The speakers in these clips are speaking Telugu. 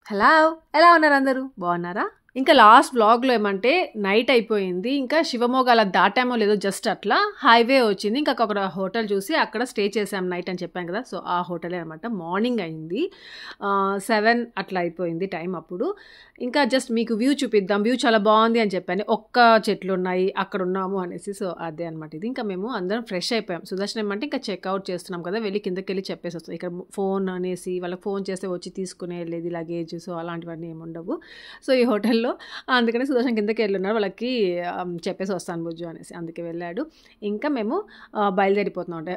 హలో, ఎలా ఉన్నారు అందరూ? బాగున్నారా? ఇంకా లాస్ట్ బ్లాగ్లో ఏమంటే నైట్ అయిపోయింది, ఇంకా శివమోగ అలా దాటామో లేదో జస్ట్ అట్లా హైవే వచ్చింది. ఇంకా ఒక హోటల్ చూసి అక్కడ స్టే చేసాం నైట్ అని చెప్పాను కదా. సో ఆ హోటలే అనమాట. మార్నింగ్ అయింది, 7 అట్లా అయిపోయింది టైం. అప్పుడు ఇంకా జస్ట్ మీకు వ్యూ చూపిద్దాం, వ్యూ చాలా బాగుంది అని చెప్పాను. ఒక్క చెట్లు ఉన్నాయి అక్కడ ఉన్నాము అనేసి. సో అదే అనమాట ఇది. ఇంకా మేము అందరం ఫ్రెష్ అయిపోయాం. సుదర్శన్ ఏమంటే ఇంకా చెక్అవుట్ చేస్తున్నాం కదా, వెళ్ళి కిందకి వెళ్ళి చెప్పేసి వస్తాం. ఇక్కడ ఫోన్ అనేసి వాళ్ళకి ఫోన్ చేస్తే వచ్చి తీసుకునే వెళ్ళేది లగేజ్, సో అలాంటివన్నీ ఏమి ఉండవు. సో ఈ హోటల్లో అందుకని సుదర్శన్ కిందకి వెళ్ళున్నారు, వాళ్ళకి చెప్పేసి వస్తాను బుజ్జు అనేసి. అందుకే వెళ్ళాడు. ఇంకా మేము బయలుదేరిపోతున్నాం, అంటే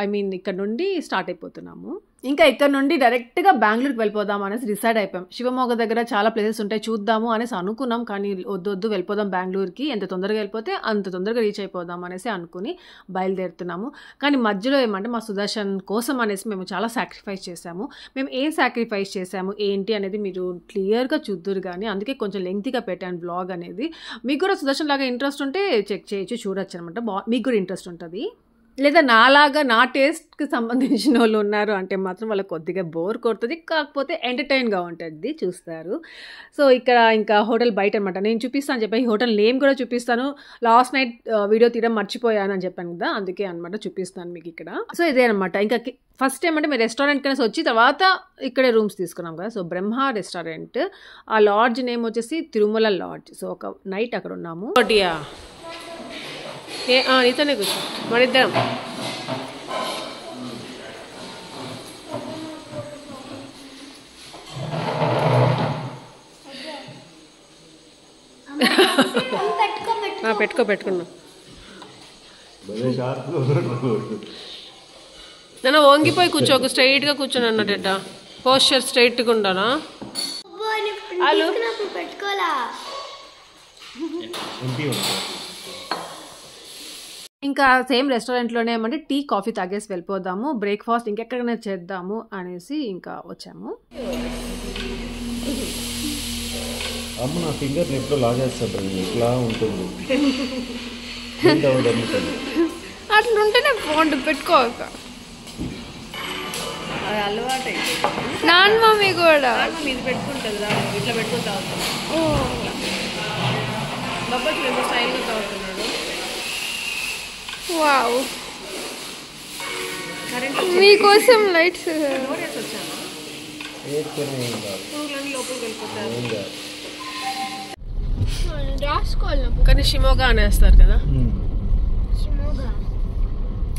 ఐ మీన్ ఇక్కడ నుండి స్టార్ట్ అయిపోతున్నాము. ఇంకా ఇక్కడ నుండి డైరెక్ట్గా బెంగళూరుకి వెళ్ళిపోదాం అనేసి డిసైడ్ అయిపోయాం. శివమోగ దగ్గర చాలా ప్లేసెస్ ఉంటాయి చూద్దాము అనేసి అనుకున్నాం, కానీ వద్దు వెళ్ళిపోదాం బెంగళూరుకి, ఎంత తొందరగా వెళ్ళిపోతే అంత తొందరగా రీచ్ అయిపోదాం అనేసి అనుకుని బయలుదేరుతున్నాము. కానీ మధ్యలో ఏమంటే మా సుదర్శన్ కోసం అనేసి మేము చాలా సాక్రిఫైస్ చేసాము. మేము ఏం సాక్రిఫైస్ చేసాము ఏంటి అనేది మీరు క్లియర్గా చూద్దురు, కానీ అందుకే కొంచెం లెంగ్తీగా పెట్టాను బ్లాగ్ అనేది. మీకు కూడా సుదర్శన్ లాగా ఇంట్రెస్ట్ ఉంటే చెక్ చేయొచ్చు, చూడొచ్చు అనమాట. మీకు కూడా ఇంట్రెస్ట్ ఉంటుంది. లేదా నాలాగా నా టేస్ట్కి సంబంధించిన వాళ్ళు ఉన్నారు అంటే మాత్రం వాళ్ళకి కొద్దిగా బోర్ కొడుతుంది, కాకపోతే ఎంటర్టైన్గా ఉంటుంది, చూస్తారు. సో ఇక్కడ ఇంకా హోటల్ బయట అనమాట. నేను చూపిస్తాను చెప్పాను, ఈ హోటల్ నేమ్ కూడా చూపిస్తాను. లాస్ట్ నైట్ వీడియో తీయడం మర్చిపోయాను అని చెప్పాను కదా, అందుకే అనమాట చూపిస్తాను మీకు ఇక్కడ. సో ఇదే అనమాట. ఇంకా ఫస్ట్ ఏమంటే మేము రెస్టారెంట్ కనేసి వచ్చి తర్వాత ఇక్కడే రూమ్స్ తీసుకున్నాం కదా. సో బ్రహ్మ రెస్టారెంట్, ఆ లాడ్జ్ నేమ్ వచ్చేసి తిరుమల లాడ్జ్. సో ఒక నైట్ అక్కడ ఉన్నాము. నీతోనే కూర్చో మన ఇద్దరం. పెట్టుకున్నా నన్ను వంగిపోయి కూర్చోకు, స్ట్రైట్గా కూర్చొని అన్నట్ట. పోస్చర్ స్ట్రైట్గా ఉండాలా? ఇంకా సేమ్ రెస్టారెంట్లోనే ఏమంటే టీ కాఫీ తాగేసి వెళ్ళిపోదాము, బ్రేక్ఫాస్ట్ ఇంకెక్కడైనా చేద్దాము అనేసి ఇంకా వచ్చాము. అమ్మ నా ఫింగర్ ఎప్పుడో లాగేస్తాడు, ఇట్లా ఉంటుంది. అట్లా ఉంటేనే ఫోన్ పెట్టుకోక. అది అలవాటు అయిపోయింది. నాన్న మమ్మీ కూడా ఇది పెట్టుకుంటుంది, ఇట్లా పెట్టుకుని తాగుతాం. బొబ్బట్లు ఎంత స్టైల్గా తాగుతున్నాడు. వావ్, మీకోసం లైట్స్ వచ్చాను. కానీ షిమోగా అనేస్తారు కదా.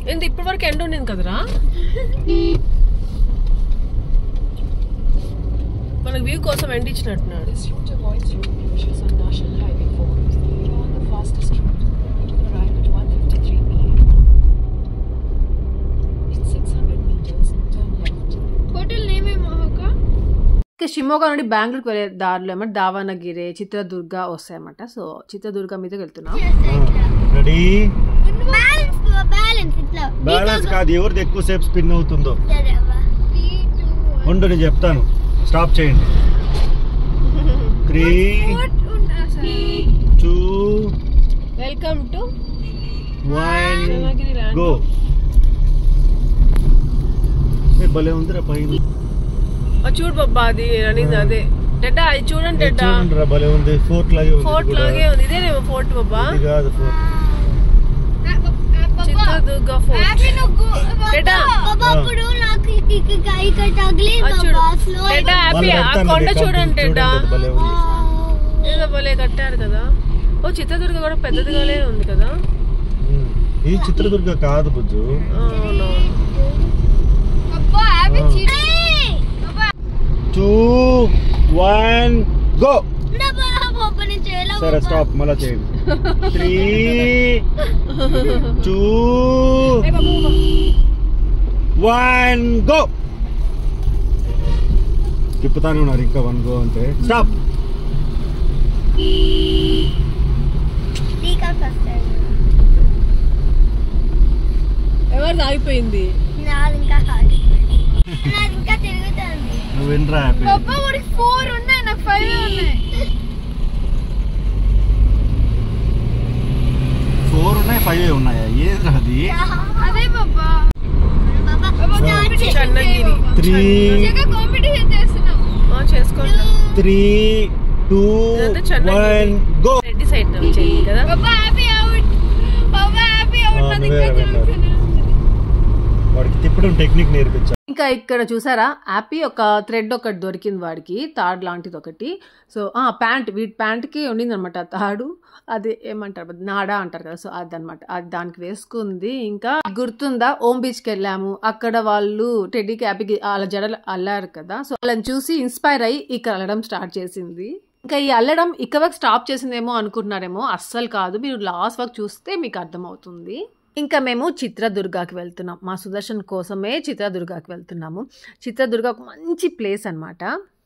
ఏంటి ఇప్పటి వరకు ఎండ ఉండింది కదరా, మనకు వ్యూ కోసం ఎండ ఇచ్చినట్టున్నాడు. షిమోగా నుండి బెంగళూరుకి వెళ్ళే దారిలో ఏమంటే దావనగిరి, చిత్రదుర్గ వస్తాయన్నమాట. సో చిత్రదుర్గ మీద వెళ్తున్నాం. బ్యాలెన్స్ కాదు, ఎవరిది ఎక్కువసేపు స్పిన్ అవుతుందో ఉండు నేను చెప్తాను. స్టాప్ చేయండి. 3, 2, వెల్కమ్ టు 1 గో. భలే ఉందిరా పైన. చూడు బాబా, అది రన్నింగ్ అదే డెడ్డా, అది చూడండి డెడ్డా, భలే ఉంది. ఫోర్ట్ లాగే ఉంది. ఇదేనేమో ఫోర్ట్ బాబా, కాదు ఫోర్ట్. చిత్రదుర్గ ఫోర్ట్. కొండ చూడండి డెడ్డా, ఏదో భలే కట్టారు కదా. ఓ చిత్రదుర్గ కూడా పెద్దదిగానే ఉంది కదా. ఇది చిత్రదుర్గ కాదు బుజ్జు. 2, 1 గో. సరే స్టాప్, మళ్ళా చేయండి. 3, 2, 1 గో. తిప్పుతానే ఉన్నారు ఇంకా 1 గో అంటే. స్టాప్. ఎవరు ఆగిపోయింది? నువ్వు వినరా? 4 ఉన్నాయి, నాకు 5 ఉన్నాయి. 4 ఉన్నాయి, 5 ఉన్నాయా? ఏది అది? అదే బాబా. చన్నగిరి 3 కాంపిటీషన్ చేస్తున్నాం. చేసుకోండి. 3, 2, 1 గో. రెడ్డి సైడ్ వచ్చేది కదా. బాబా హ్యాపీ అవుట్. బాబా హ్యాపీ అవుట్. నా దగ్గర జరుగుతుంది. వాడికి తిప్పడం టెక్నిక్ నేర్పించా. ఇంకా ఇక్కడ చూసారా హ్యాపీ ఒక థ్రెడ్ ఒకటి దొరికింది వాడికి, తాడు లాంటిది ఒకటి. సో వీటి ప్యాంట్కి ఉండింది అనమాట తాడు. అది ఏమంటారు నాడా అంటారు కదా, సో అదనమాట. అది దానికి వేసుకుంది. ఇంకా గుర్తుందా ఓమ్ బీచ్కి వెళ్ళాము, అక్కడ వాళ్ళు టెడ్డీకి హ్యాపీకి వాళ్ళ జడలు అల్లారు కదా, సో వాళ్ళని చూసి ఇన్స్పైర్ అయ్యి ఇక్కడ అల్లడం స్టార్ట్ చేసింది. ఇంకా ఈ అల్లడం ఇక్కడ వరకు స్టాప్ చేసిందేమో అనుకుంటున్నారేమో, అస్సలు కాదు. మీరు లాస్ట్ వరకు చూస్తే మీకు అర్థమవుతుంది. ఇంకా మేము చిత్రదుర్గాకి వెళ్తున్నాం. మా సుదర్శన్ కోసమే చిత్రదుర్గాకి వెళ్తున్నాము. చిత్రదుర్గ ఒక మంచి ప్లేస్ అనమాట.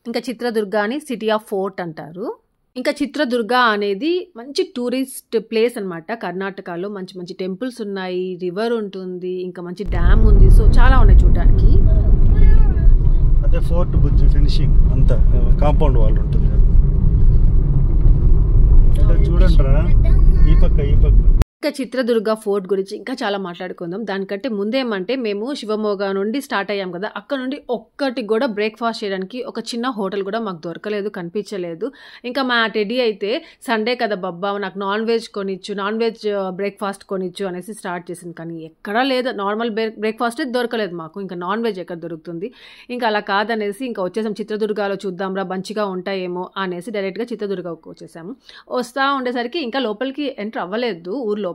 ఇంకా చిత్రదుర్గాని సిటీ ఆఫ్ ఫోర్ట్ అంటారు. ఇంకా చిత్రదుర్గ అనేది మంచి టూరిస్ట్ ప్లేస్ అనమాట. కర్ణాటకలో మంచి మంచి టెంపుల్స్ ఉన్నాయి, రివర్ ఉంటుంది, ఇంకా మంచి డ్యామ్ ఉంది. సో చాలా ఉన్నాయి చూడడానికి. అదే ఫోర్ట్ బ్రిడ్జ్ ఫినిషింగ్ అంతా కాంపౌండ్ వాల్ ఉంటుంది. చూడండి రా, ఈ పక్క ఇంకా చిత్రదుర్గ ఫోర్ట్ గురించి ఇంకా చాలా మాట్లాడుకుందాం. దానికంటే ముందేమంటే మేము శివమోగా నుండి స్టార్ట్ అయ్యాం కదా, అక్కడ నుండి ఒక్కటి కూడా బ్రేక్ఫాస్ట్ చేయడానికి ఒక చిన్న హోటల్ కూడా మాకు దొరకలేదు, కనిపించలేదు. ఇంకా మా టెడ్డీ అయితే సండే కదా బబ్బా నాకు నాన్ వెజ్ బ్రేక్ఫాస్ట్ కొనిచ్చు అనేసి స్టార్ట్ చేసింది. కానీ ఎక్కడా లేదు, నార్మల్ బ్రేక్ఫాస్ట్ దొరకలేదు మాకు. ఇంకా నాన్ వెజ్ ఎక్కడ దొరుకుతుంది. ఇంకా అలా కాదనేసి ఇంకా వచ్చేసాం. చిత్రదుర్గలో చూద్దాంరా మంచిగా ఉంటాయేమో అనేసి డైరెక్ట్గా చిత్రదుర్గకు వచ్చేసాము. వస్తూ ఉండేసరికి ఇంకా లోపలికి ఎంటర్ అవ్వలేదు ఊరు లోపలికి.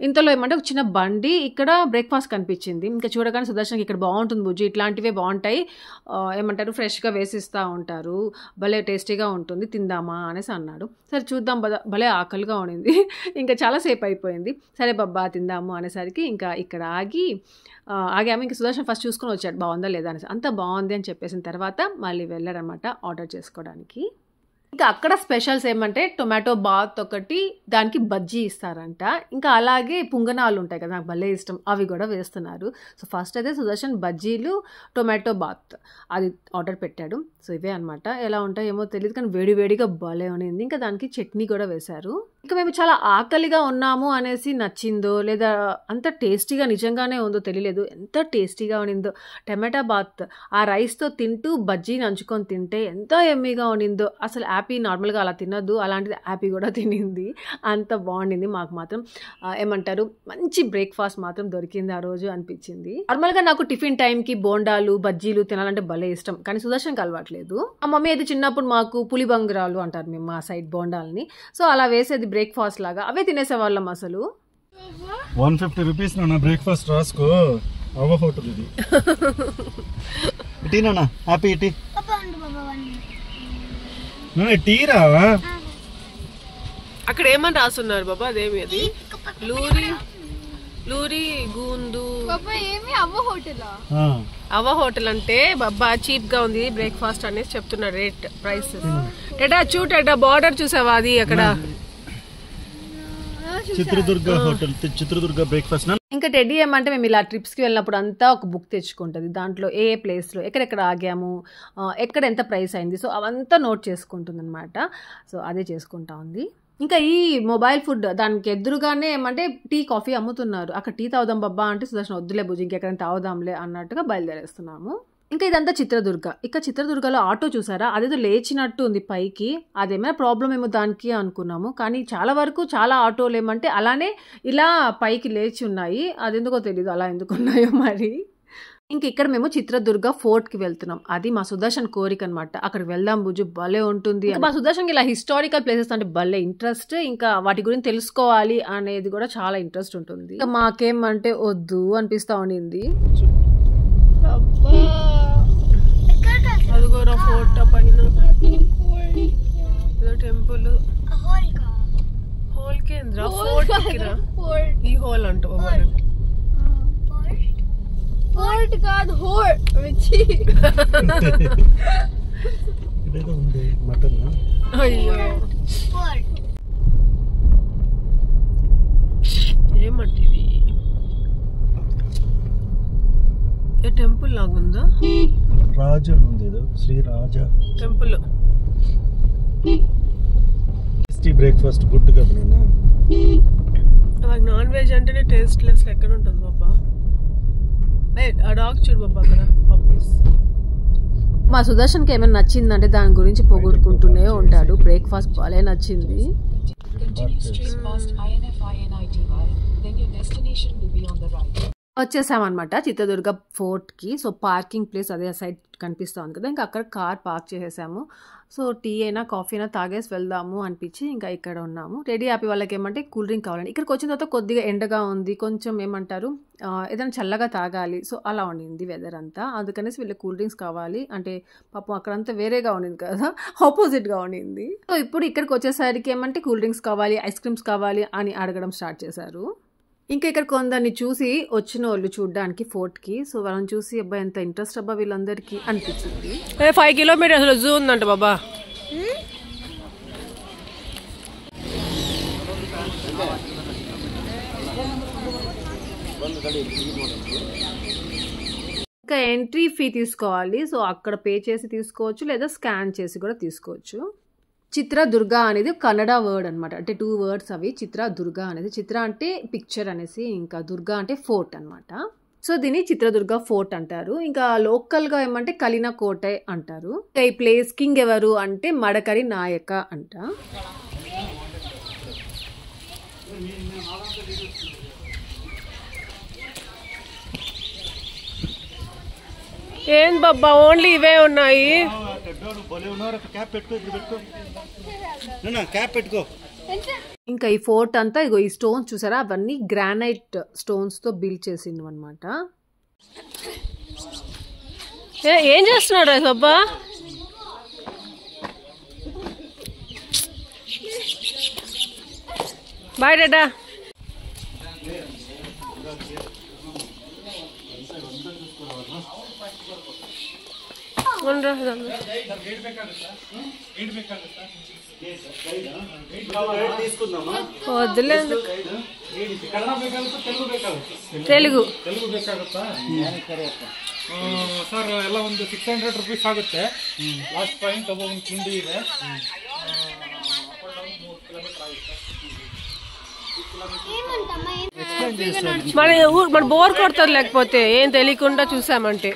ఇంతలో ఏమంటే ఒక చిన్న బండి ఇక్కడ బ్రేక్ఫాస్ట్ కనిపించింది. ఇంకా చూడగానే సుదర్శన్కి ఇక్కడ బాగుంటుంది బుజ్జి, ఇట్లాంటివే బాగుంటాయి, ఏమంటారు ఫ్రెష్గా వేసిస్తూ ఉంటారు, భలే టేస్టీగా ఉంటుంది, తిందామా అనేసి అన్నాడు. సరే చూద్దాం భలే ఆకలిగా ఉండింది. ఇంకా చాలాసేపు అయిపోయింది. సరే బాబా తిందాము అనేసరికి ఇంకా ఇక్కడ ఆగాము. ఇంకా సుదర్శన్ ఫస్ట్ చూసుకొని వచ్చాడు బాగుందా లేదా అనేసి. అంత బాగుంది అని చెప్పేసిన తర్వాత మళ్ళీ వెళ్ళాడనమాట ఆర్డర్ చేసుకోవడానికి. ఇంకా అక్కడ స్పెషల్స్ ఏమంటే టొమాటో బాత్ ఒకటి, దానికి బజ్జీ ఇస్తారంట. ఇంకా అలాగే పుంగనాలు ఉంటాయి కదా, నాకు భలే ఇష్టం, అవి కూడా వేస్తున్నారు. సో ఫస్ట్ అయితే సుదర్శన్ బజ్జీలు టొమాటో బాత్ అది ఆర్డర్ పెట్టాడు. సో ఇవే అనమాట. ఎలా ఉంటాయేమో తెలియదు కానీ వేడివేడిగా భలే ఉన్నింది. ఇంకా దానికి చట్నీ కూడా వేశారు. ఇంకా మేము చాలా ఆకలిగా ఉన్నాము అనేసి నచ్చిందో లేదా అంత టేస్టీగా నిజంగానే ఉందో తెలియలేదు, ఎంత టేస్టీగా ఉన్నిందో. టమాటా బాత్ ఆ రైస్తో తింటూ బజ్జీని నంచుకొని తింటే ఎంత ఎమ్మీగా ఉన్నిందో. అసలు హ్యాపీ నార్మల్గా అలా తినద్దు, అలాంటిది హ్యాపీ కూడా తినింది, అంత బాగుండింది. మాకు మాత్రం ఏమంటారు మంచి బ్రేక్ఫాస్ట్ మాత్రం దొరికింది ఆ రోజు అనిపించింది. నార్మల్గా నాకు టిఫిన్ టైంకి బోండాలు బజ్జీలు తినాలంటే భలే ఇష్టం, కానీ సుదర్శన్కి అలవాట్లేదు. మా మమ్మీ అయితే చిన్నప్పుడు మాకు పులిబంగరాలు అంటారు మేము మా సైడ్ బోండాలని, సో అలా వేసేది బ్రేక్ఫాస్ట్ లాగా, అవే తినేసేవాళ్ళం. అసలు 150 రూపీస్ నా బ్రేక్ఫాస్ట్ రాసుకో, అవ్వ హోటల్ ఇది. టీ నాన్న హ్యాపీ టీ టీరా. అక్కడ ఏమని రాస్తున్నారు బాబా, అదేమి అది లూరి గూందు అవ్వ హోటల్ అంటే బాబా చీప్ గా ఉంది బ్రేక్ఫాస్ట్ అనేసి చెప్తున్నారు, రేట్ ప్రైస్. ఎడా చూడ బార్డర్ చూసావా అది అక్కడ చిత్రదుర్గ హోటల్, చిత్రదుర్గ బ్రేక్ఫాస్ట్. ఇంకా టెడ్డీ ఏమంటే మేము ఇలా ట్రిప్స్కి వెళ్ళినప్పుడు అంతా ఒక బుక్ తెచ్చుకుంటుంది, దాంట్లో ఏ ప్లేస్లో ఎక్కడెక్కడ ఆగాము, ఎక్కడ ఎంత ప్రైస్ అయింది, సో అవంతా నోట్ చేసుకుంటుంది అనమాట. సో అదే చేసుకుంటా ఉంది. ఇంకా ఈ మొబైల్ ఫుడ్ దానికి ఎదురుగానే ఏమంటే టీ కాఫీ అమ్ముతున్నారు. అక్కడ టీ తాగుదాం బాబా అంటే సుదర్శన్ వద్దులే బుజ్జి ఇంకెక్కడైనా తాగుదాంలే అన్నట్టుగా బయలుదేరేస్తున్నాము. ఇంకా ఇదంతా చిత్రదుర్గ. ఇక చిత్రదుర్గలో ఆటో చూసారా, అదేదో లేచినట్టు ఉంది పైకి, అదేమైనా ప్రాబ్లం ఏమో దానికి అనుకున్నాము. కానీ చాలా వరకు చాలా ఆటోలు ఏమంటే అలానే ఇలా పైకి లేచి ఉన్నాయి, అదెందుకో తెలీదు అలా ఎందుకు ఉన్నాయో మరి. ఇంక ఇక్కడ మేము చిత్రదుర్గ ఫోర్ట్కి వెళ్తున్నాం, అది మా సుదర్శన్ కోరిక అనమాట. అక్కడికి వెళ్దాం బుజ్జు భలే ఉంటుంది. మా సుదర్శన్కి ఇలా హిస్టారికల్ ప్లేసెస్ అంటే భలే ఇంట్రెస్ట్, ఇంకా వాటి గురించి తెలుసుకోవాలి అనేది కూడా చాలా ఇంట్రెస్ట్ ఉంటుంది. ఇంకా మాకేమంటే వద్దు అనిపిస్తా ఉండింది. అదిగోరా ఫోర్ట్ పైన టెంపుల్, హోల్ కేంద్ర ఫోర్ట్ ఈ హోల్ అంటావు ఫోర్ట్ కాదు హోల్ మటన్. అయ్యో ఏమంటే ఇది ఏ టెంపుల్ లాగుందా, రాజా ఉంది ఏదో శ్రీ రాజా టెంపుల్. టేస్టీ బ్రేక్ఫాస్ట్ గుడ్ కదా నాన్న. నాకు నాన్ వెజ్ అంటేనే టేస్ట్లెస్ ఎక్కడ ఉంటుంది బాబా. ఆ డాగ్ చూడు బాబా అక్కడ పప్పీస్. మా సుదర్శన్కి ఏమైనా నచ్చిందంటే దాని గురించి పొగుడుకుంటూనే ఉంటాడు. బ్రేక్ఫాస్ట్ భలే నచ్చింది. వచ్చేసామన్నమాట చిత్రదుర్గ ఫోర్ట్కి. సో పార్కింగ్ ప్లేస్ అదే సైడ్ కనిపిస్తూ ఉంది కదా, ఇంకా అక్కడ కార్ పార్క్ చేసేసాము. సో టీ అయినా కాఫీ అయినా తాగేసి వెళ్దాము అనిపించి ఇంకా ఇక్కడ ఉన్నాము. రెడీ హ్యాపీ వాళ్ళకి ఏమంటే కూల్ డ్రింక్ కావాలండి. ఇక్కడికి వచ్చిన తర్వాత కొద్దిగా ఎండగా ఉంది, కొంచెం ఏమంటారు ఏదైనా చల్లగా తాగాలి. సో అలా ఉండింది వెదర్ అంతా, అందుకనేసి వీళ్ళకి కూల్ డ్రింక్స్ కావాలి. అంటే పాపం అక్కడంతా వేరేగా ఉండింది కదా, ఆపోజిట్గా ఉండింది. సో ఇప్పుడు ఇక్కడికి వచ్చేసరికి ఏమంటే కూల్ డ్రింక్స్ కావాలి, ఐస్ క్రీమ్స్ కావాలి అని అడగడం స్టార్ట్ చేశారు. ఇంకా ఇక్కడ కొందరిని చూసి వచ్చిన వాళ్ళు చూడడానికి ఫోర్ట్కి. సో వాళ్ళని చూసి అబ్బా ఎంత ఇంట్రెస్ట్ అబ్బా వీళ్ళందరికీ అనిపించింది. 5 కిలోమీటర్స్ జూ ఉందంట బాబా. ఇంకా ఎంట్రీ ఫీ తీసుకోవాలి. సో అక్కడ పే చేసి తీసుకోవచ్చు, లేదా స్కాన్ చేసి కూడా తీసుకోవచ్చు. చిత్రదుర్గ అనేది కన్నడ వర్డ్ అనమాట. అంటే 2 వర్డ్స్ అవి. చిత్రదుర్గ అనేది, చిత్ర అంటే పిక్చర్ అనేసి, ఇంకా దుర్గా అంటే ఫోర్ట్ అనమాట. సో దీన్ని చిత్రదుర్గ ఫోర్ట్ అంటారు. ఇంకా లోకల్గా ఏమంటే కలిన కోటె అంటారు. ఈ ప్లేస్ కింగ్ ఎవరు అంటే మడకరి నాయక అంట. ఏం బాబా ఓన్లీ ఇవే ఉన్నాయి. ఇంకా ఈ ఫోర్ట్ అంతా ఇగో ఈ స్టోన్స్ చూసారా, అవన్నీ గ్రానైట్ స్టోన్స్ తో బిల్డ్ చేసిండు అనమాట. ఏం చేస్తున్నాడు బాబా? బాయ్ డాడా. వద్దులేదు తెలుగు ಸರ್ ಎಲ್ಲ ಒಂದು 600 ರೂಪೀಸ್ ಆಗುತ್ತೆ. ಲಾಸ್ಟ್ ಪಾಯಿಂಟ್ ಒಬ್ಬ ಒಂದು ತಿಂಡಿ ಇದೆ. మన బోర్ కొడతారు, లేకపోతే ఏం తెలియకుండా చూసామంటే,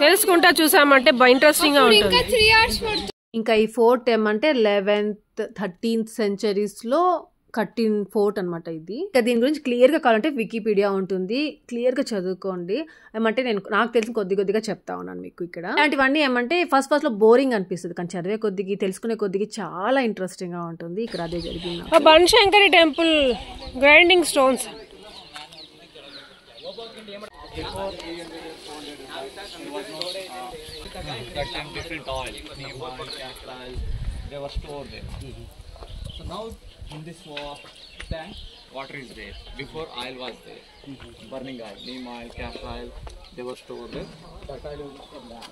తెలుసుకుంటా చూసామంటే ఇంట్రెస్టింగ్ గా ఉంటుంది. ఇంకా ఈ ఫోర్ట్ ఏమంటే 11th 13th centuries లో కట్టిన ఫోర్ట్ అనమాట ఇది. ఇంకా దీని గురించి క్లియర్గా కావాలంటే వికీపీడియా ఉంటుంది, క్లియర్గా చదువుకోండి. ఏమంటే నాకు తెలిసి కొద్దిగా చెప్తా ఉన్నాను మీకు. ఇక్కడ ఇలాంటివన్నీ ఏమంటే ఫస్ట్ లో బోరింగ్ అనిపిస్తుంది, కానీ చదివే కొద్దిగా తెలుసుకునే కొద్దిగా చాలా ఇంట్రెస్టింగ్ గా ఉంటుంది. ఇక్కడ అదే జరిగింది. Banashankari temple grinding stones. different oil, neem oil, castor oil, they were stored there. So now in this tank, water is there. Before oil was there, burning oil, neem oil, castor oil, they were stored there. That oil was from that.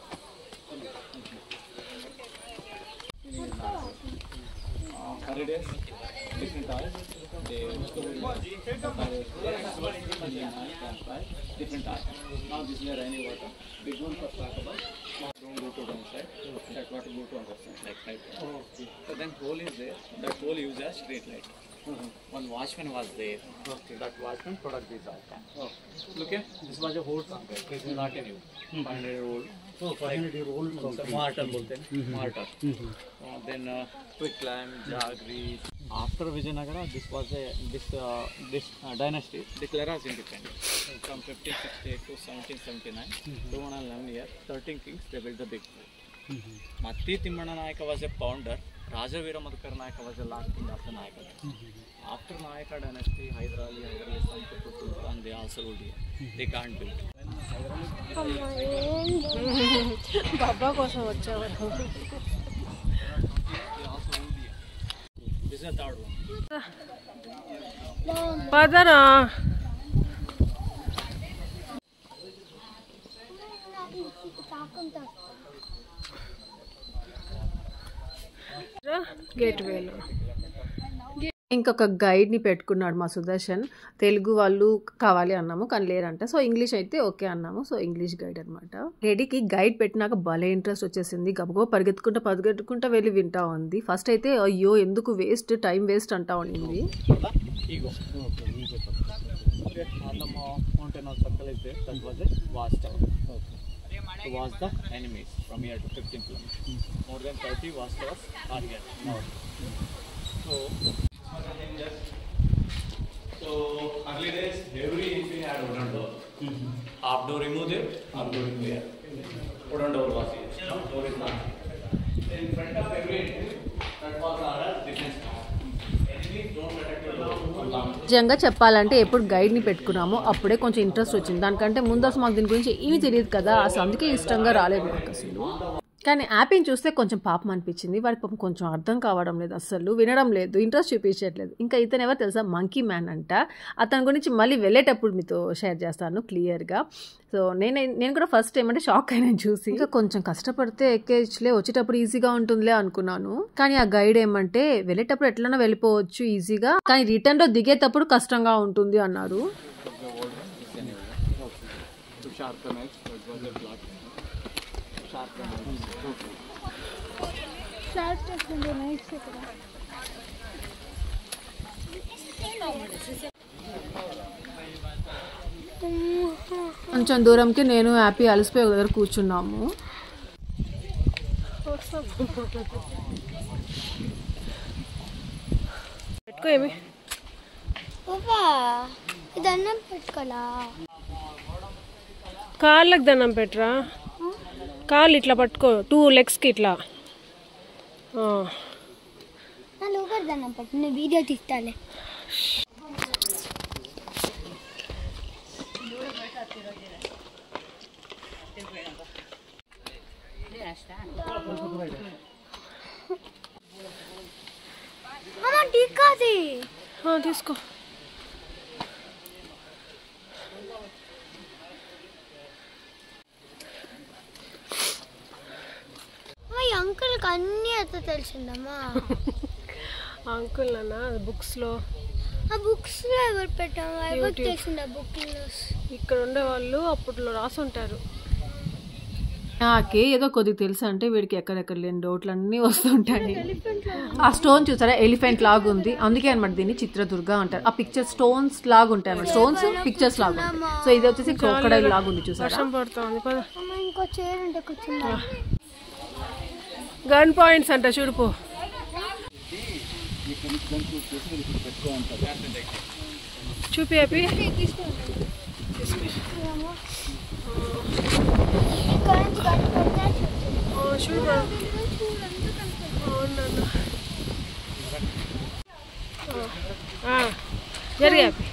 Holidays, different oils, they stored different oil. Now this is rainy water. Big one for talk about. Don't go to downside. That water go to other side, like right. Okay. So then hole is there. That hole use as street light. One watchman was there. Okay. That watchman product this oil. Okay. Look here. This was a whole tank. This is not a new. 500-year-old. Oh, 500-year-old. Mortar bolte hain. Mortar. Then quick lime, jaggery. After Vijayanagara, this was this dynasty declared as independent. From 1568 to 1779, 211 years, 13 kings, they built the big fort. Matti Timmana Nayaka was a founder. Raja Veera Madhukar Nayaka was the last king of the Nayaka. After Nayaka dynasty, Hyder Ali, Tipu Sultan, they also ruled here. They can't build. బాబా కోసం వచ్చావు. This is the third one. పదరా. గేట్వేలో ఇంకొక గైడ్ని పెట్టుకున్నాడు మా సుదర్శన్. తెలుగు వాళ్ళు కావాలి అన్నాము, కానీ లేరంట. సో ఇంగ్లీష్ అయితే ఓకే అన్నాము. సో ఇంగ్లీష్ గైడ్ అనమాట. లేడీకి గైడ్ పెట్టినాక భలే ఇంట్రెస్ట్ వచ్చేసింది. గబగబా పరిగెత్తుకుంటా వెళ్ళి వింటా ఉంది. ఫస్ట్ అయితే అయ్యో ఎందుకు వేస్ట్, టైం వేస్ట్ అంటా ఉండింది. to watch the enemies from here to 15 kilometers. More than 30 was the target. So early days, every entry had wooden door. Half door removed it, half door removed here. Wooden door was here. Now door is not here. In front of every entry, that was our defense. Enemy don't attack the door. నిజంగా చెప్పాలంటే ఎప్పుడు గైడ్ని పెట్టుకున్నామో అప్పుడే కొంచెం ఇంట్రెస్ట్ వచ్చింది. దానికంటే ముందు అసలు మాకు దీని గురించి ఏమీ తెలియదు కదా, అసలు అందుకే ఇష్టంగా రాలేదు నాకు అసలు. కానీ యాప్ని చూస్తే కొంచెం పాపం అనిపించింది. వాడికి పాపం కొంచెం అర్థం కావడం లేదు, అసలు వినడం లేదు, ఇంట్రెస్ట్ చూపించట్లేదు. ఇంకా ఇతను ఎవరు తెలుసా, మంకీ మ్యాన్ అంట. అతని గురించి మళ్ళీ వెళ్ళేటప్పుడు మీతో షేర్ చేస్తాను క్లియర్గా. సో నేను కూడా ఫస్ట్ ఏమంటే షాక్ అయినా చూసి. ఇంకా కొంచెం కష్టపడితే ఎక్కేచ్లే, వచ్చేటప్పుడు ఈజీగా ఉంటుందిలే అనుకున్నాను. కానీ ఆ గైడ్ ఏమంటే వెళ్ళేటప్పుడు ఎట్లన్నా వెళ్ళిపోవచ్చు ఈజీగా, కానీ రిటర్న్లో దిగేటప్పుడు కష్టంగా ఉంటుంది అన్నారు. కొంచెం దూరంకి నేను హ్యాపీ అలసిపోయి ఒక దగ్గర కూర్చున్నాము. పెట్టుకో ఏమి దండం పెట్టుకోలా, కాళ్ళకి దండం పెట్టరా, కాళ్ళు ఇట్లా పట్టుకో, 2 లెగ్స్కి ఇట్లా. నా లోపల దండం పెట్టు, నేను వీడియో తీస్తాలే. తీసుకో. అంకుల్కి అన్నీ అయితే తెలిసిందమ్మా. అంకుల్ అన్న బుక్స్లో, ఆ బుక్స్లో ఎవరు పెట్టాము, ఎవరు చేసింది ఆ బుక్లో? ఇక్కడ ఉండే వాళ్ళు అప్పట్లో రాసుంటారు. నాకే ఏదో కొద్దిగా తెలుసు అంటే వీడికి ఎక్కడెక్కడ లేని డౌట్లన్నీ వస్తుంటాయి. ఆ స్టోన్ చూసారా, ఎలిఫెంట్ లాగా ఉంది, అందుకే అనమాట దీన్ని చిత్రదుర్గ అంటారు. ఆ పిక్చర్ స్టోన్స్ లాగా ఉంటాయి అన్నమాట, స్టోన్స్ పిక్చర్స్ లాగా ఉంటాయి. సో ఇది వచ్చేసి క్రోకడైల్ లాగా ఉంది చూసారా. ఇంకో చైర్ ఉంటే కూర్చుందా. గన్ పాయింట్స్ అంట చూడుపో. చూపి హ్యాపీ. చూడు జరిగా హ్యాపీ.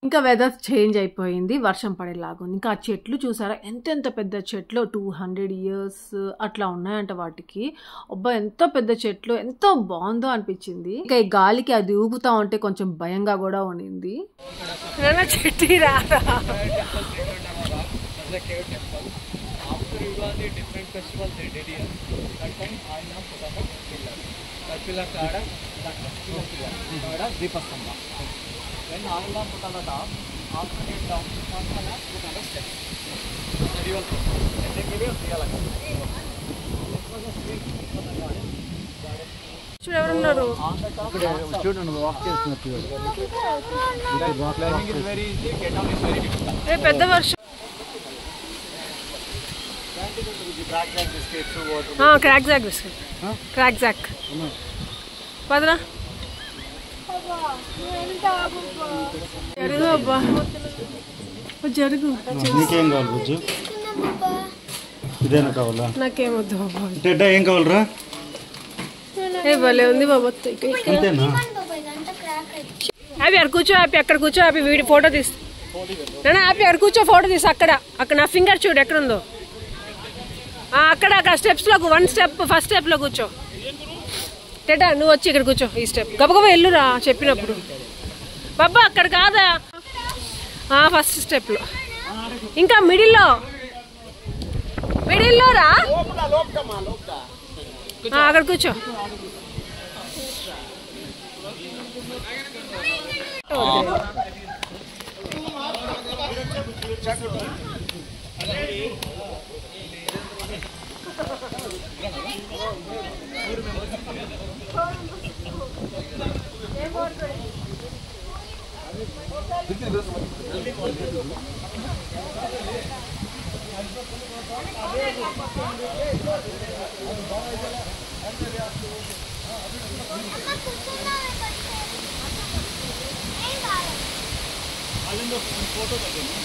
ఇంకా వెదర్ చేంజ్ అయిపోయింది, వర్షం పడేలాగుంది. ఇంకా ఆ చెట్లు చూసారా, ఎంతెంత పెద్ద చెట్లు, 200 years అట్లా ఉన్నాయంట వాటికి. అబ్బా ఎంత పెద్ద చెట్లు, ఎంతో బాగుందో అనిపించింది. ఇంకా ఈ గాలికి అది ఊగుతా ఉంటే కొంచెం భయంగా కూడా ఉండింది. When Nagalam put on the top, after it down, one can put on the steps. The real process. And they give you real account. This was a street for the garden. చూడు ఎవరున్నారు. చూడండి వాక్ చేస్తున్నట్టు. Climbing is very easy, get down is very difficult. పెద్ద వర్షం. Crack Jack biscuit, crack Jack పదరా. జరుగు అబ్బా, జరుగు. నీకేం కావాలి బుజ్జు? ఇదేనా కావాలా? నాకేమొద్దు బాబా. ఏం కావాలరా? ఏ భలే ఉంది బాబా. అంతేనా? హ్యాపీ అక్కడ కూర్చో, హ్యాపీ అక్కడ కూర్చో, హ్యాపీ వీడియో ఫోటో తీసి. నేను హ్యాపీ అక్కడ కూర్చో, ఫోటో తీసి. అక్కడ అక్కడ నా ఫింగర్ చూడు ఎక్కడుందో, అక్కడ అక్కడ స్టెప్స్లో 1 స్టెప్, ఫస్ట్ స్టెప్లో కూర్చో. టెటా నువ్వు వచ్చి ఇక్కడ కూర్చో, ఈ స్టెప్ గబగబా వెళ్ళురా చెప్పినప్పుడు. బాబా అక్కడ కాదా, ఫస్ట్ స్టెప్లో. ఇంకా మిడిల్లో రా, అక్కడ కూర్చో.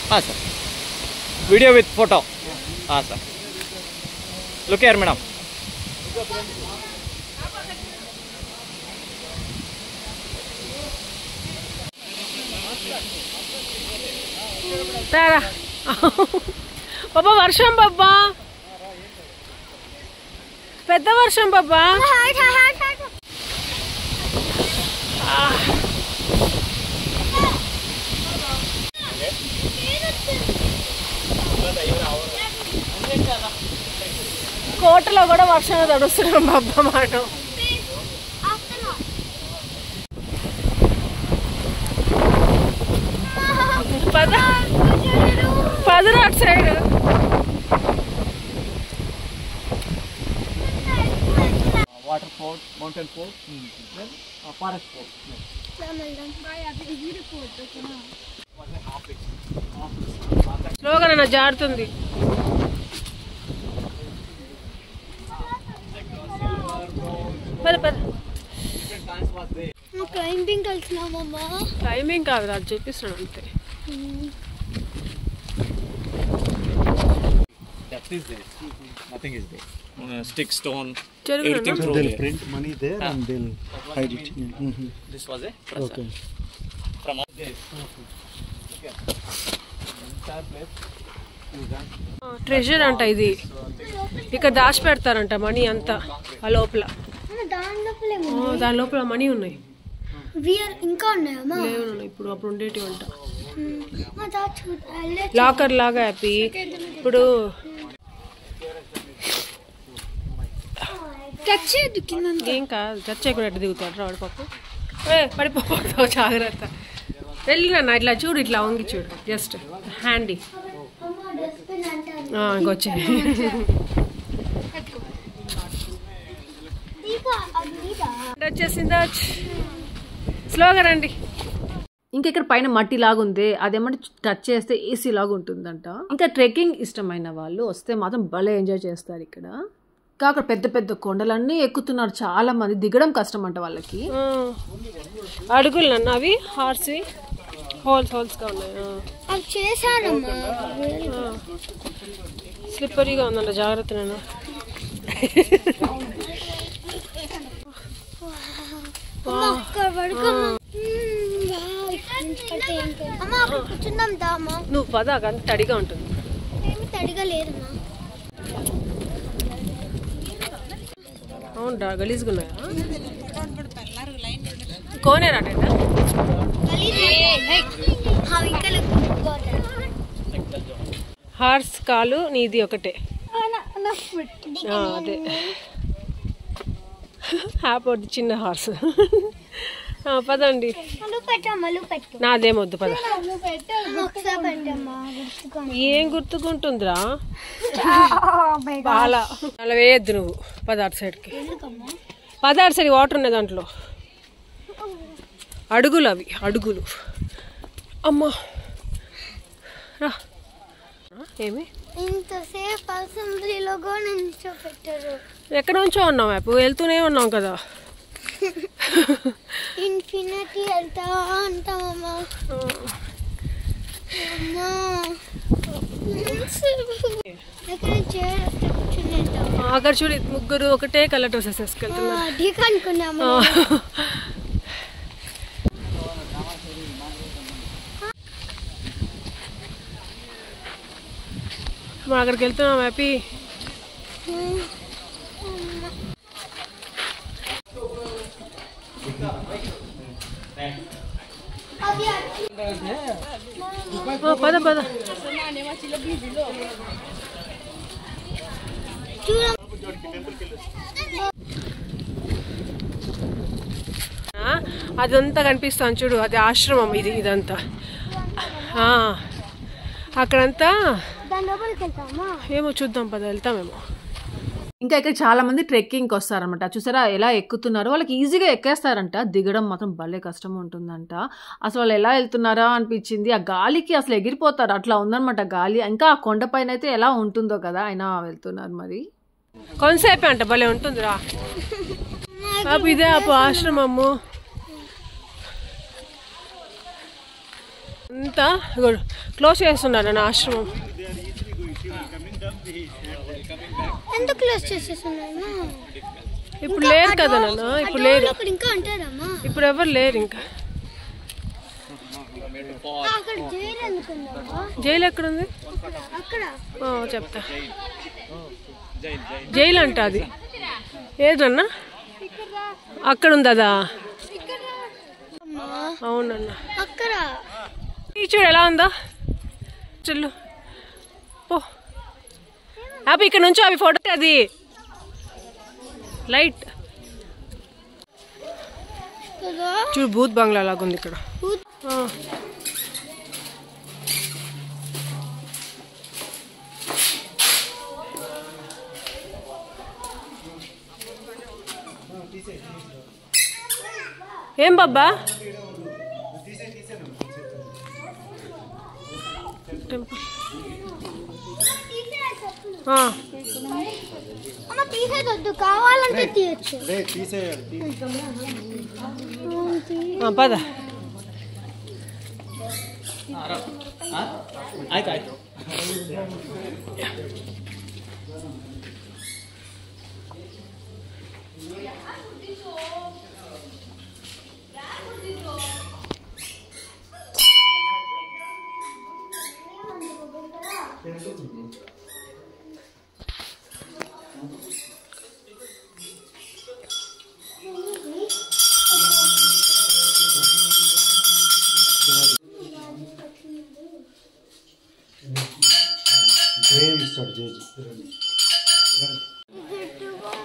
हाँ सर, वीडियो विथ फोटो. हाँ सर, लुक हियर मैडम. तारा बाबा वर्षं बाबा పెద్ద వర్షం బాబా. కోటలో కూడా వర్షం తడుస్తున్నాం బాబా మనం. పదరా అటు side. Water fort, mountain fort, forest fort. స్లోగా నా జారుతుంది. క్లైంబింగ్ వెళ్తున్నామమ్మా. టైమింగ్ కాదు, అది చూపిస్తున్నాను అంతే. Depth is there, nothing is there. Stick, stone, Cherry everything through They'll there. print money there and they'll hide it. This was a pressure. Okay. From up there. Okay. Entire place. Treasure అంట ఇది. ఇక్కడ దాచి పెడతారంట మనీ అంతా ఆ లోపల. దాని లోపల మనీ ఉన్నాయి. ఇంకా ఉన్నాయమ్మా? లేవు, ఇప్పుడు అప్పుడు ఉండేటివి అంట. లాకర్ లాగా హ్యాపీ. ఇప్పుడు ఏం కాదు, టచ్ చేయకుండా ఎట్లా దిగుతాడు రాడు పాప. పడిపోతావు, జాగ్రత్త. వెళ్ళినా ఇట్లా చూడు, ఇట్లా వంగి చూడు, జస్ట్ హ్యాండీ ఇంకొచ్చి వచ్చేసిందా. స్లోగా రండి. ఇంకా ఇక్కడ పైన మట్టి లాగా ఉంది, అదేమంటే టచ్ చేస్తే ఏసీ లాగా ఉంటుందంట. ఇంకా ట్రెక్కింగ్ ఇష్టమైన వాళ్ళు వస్తే మాత్రం భలే ఎంజాయ్ చేస్తారు ఇక్కడ. అక్కడ పెద్ద పెద్ద కొండలన్నీ ఎక్కుతున్నారు చాలా మంది, దిగడం కష్టం అంట వాళ్ళకి. అడుగులు నన్ను అవి హార్స్వి హోల్స్గా ఉన్నాయి. స్లిప్పరీగా ఉందంట, జాగ్రత్త. నేను నువ్వు పద, కానీ తడిగా ఉంటుంది. అవును, గలీజ్గా ఉన్నాయా? కోనేరా హార్స్ కాలు నీది ఒకటే. అదే హ్యాపీ చిన్న హార్స్. పదండి, నాదేమొద్దు పద. ఏం గుర్తుకుంటుందిరా, బాగా అలా వేయద్దు నువ్వు. పదార్థ సైడ్కి పదార్థ సైడ్ వాటర్ ఉన్నాయి దాంట్లో. అడుగులు అవి, అడుగులు. అమ్మా రా. ఏమి ఇంతసేపు అసెంబ్లీలో కూడా నిల్చోపెట్టారు. ఎక్కడ నుంచో ఉన్నాం యాప్, వెళ్తూనే ఉన్నాం కదా. ఇన్ఫినిటీ వెళ్తా అంటామమ్మా. అక్కడ చూడు, ముగ్గురు ఒకటే కలర్ డ్రెస్సెస్ వేసుకెళ్తున్నారు అనుకున్నాము. మనం అక్కడికి వెళ్తున్నాం హ్యాపీ. పద పద. అదంతా కనిపిస్తాను చూడు, అది ఆశ్రమం. ఇదంతా అక్కడంతా ఏమో చూద్దాం పద, వెళ్తామేమో. ఇంకా ఇక్కడ చాలా మంది ట్రెక్కింగ్కి వస్తారనమాట. చూసారా ఎలా ఎక్కుతున్నారో, వాళ్ళకి ఈజీగా ఎక్కేస్తారంట. దిగడం మాత్రం భలే కష్టం ఉంటుందంట. అసలు వాళ్ళు ఎలా వెళ్తున్నారా అనిపించింది. ఆ గాలికి అసలు ఎగిరిపోతారు, అట్లా ఉందన్నమాట గాలి. ఇంకా ఆ కొండపైన అయితే ఎలా ఉంటుందో కదా, అయినా వెళ్తున్నారు. మరి కొంతసేపే అంట, భలే ఉంటుందిరా. ఇదే ఆశ్రమము అంతా క్లోజ్ చేస్తున్నారు నా ఆశ్రమం. ఎందుకు క్లోజ్ చేసేస్తున్నారు? ఇప్పుడు లేరు కదా నాన్న, ఇప్పుడు లేరు, ఇంకా అంటారమ్మా. ఇప్పుడు ఎవరు లేరు ఇంకా. అక్కడ జైలు ఎందుకుందమ్మా? జైలు ఎక్కడుంది? అక్కడ చెప్తా. జైలు అంట అది. ఏదన్నా అక్కడ ఉంది అదా? అవునన్నా అక్కడ. ఈ చూడు ఎలా ఉందా చెల్లు. పో అవి ఇక్కడ నుంచి అవి ఫోటో. అది లైట్ చూడు, భూత్ బంగ్లా లాగుంది ఇక్కడ. ఏం బాబా టెంపుల్ అమ్మ తీసేదొద్దు, కావాలంటే తీయచ్చు. పద. ಆಯ್ತು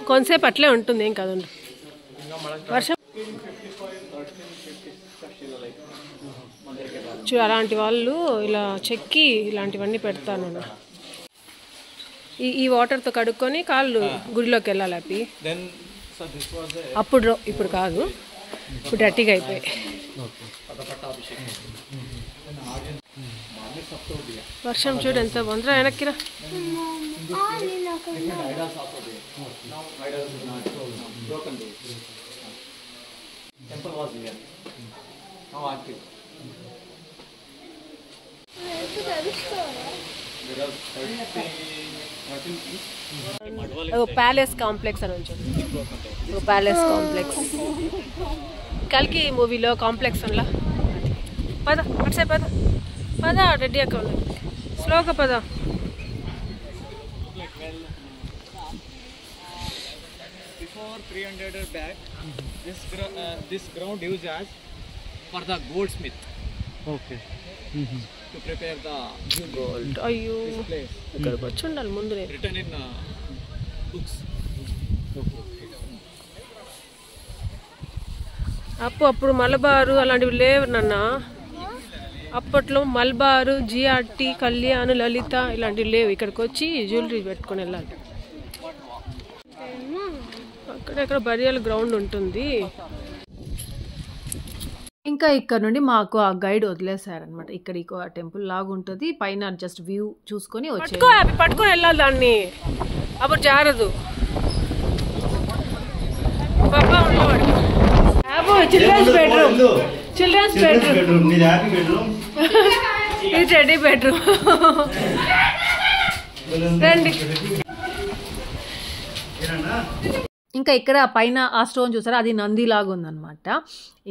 కొంతసేపు అట్లే ఉంటుంది, ఏం కాదు. వర్షం చూ, అలాంటి వాళ్ళు ఇలా చెక్కి ఇలాంటివన్నీ పెడతాను. ఈ వాటర్తో కడుక్కొని కాళ్ళు గుడిలోకి వెళ్ళాలి. అవి అప్పుడు, ఇప్పుడు కాదు, ఇప్పుడు డర్టీగా అయిపోయాయి. వర్షం చూడు ఎంత బాగుందిరా. వెనక్కిరా. ప్యాలెస్ కాంప్లెక్స్ అని ఉంటుంది. ప్యాలెస్ కాంప్లెక్స్ కల్కి మూవీలో కాంప్లెక్స్ అలా. పద అట్సే పద పద, రెడీ అక్క స్లోగా పద. Before 300 years back, this ground used as for the goldsmith. Okay. To prepare the gold. అయ్యో, ఇక్కడికి వచ్చి ఉండాలి ముందునే. written in books. అప్పుడు మలబారు అలాంటివి లేవు నాన్న. అప్పట్లో మల్బారు, జిఆర్టీ, కళ్యాణ్, లలిత ఇలాంటివి లేవు. ఇక్కడికి వచ్చి జ్యువెలరీ పెట్టుకొని వెళ్ళాలి. అక్కడెక్కడ బరియల్ గ్రౌండ్ ఉంటుంది. ఇంకా ఇక్కడ నుండి మాకు ఆ గైడ్ వదిలేసారనమాట. ఇక్కడ ఇంకో టెంపుల్ లాగా ఉంటుంది, పైన జస్ట్ వ్యూ చూసుకొని వచ్చి పట్టుకొని వెళ్ళాలి దాన్ని. అప్పుడు జారదు. చిల్డ్రన్స్ బెడ్రూమ్, చిల్డ్రన్స్ బెడ్రూమ్, ఇది టెడ్డీ బెడ్రూమ్. రండి. ఇంకా ఇక్కడ పైన ఆ స్టోన్ చూసారా, అది నంది లాగా ఉందన్నమాట.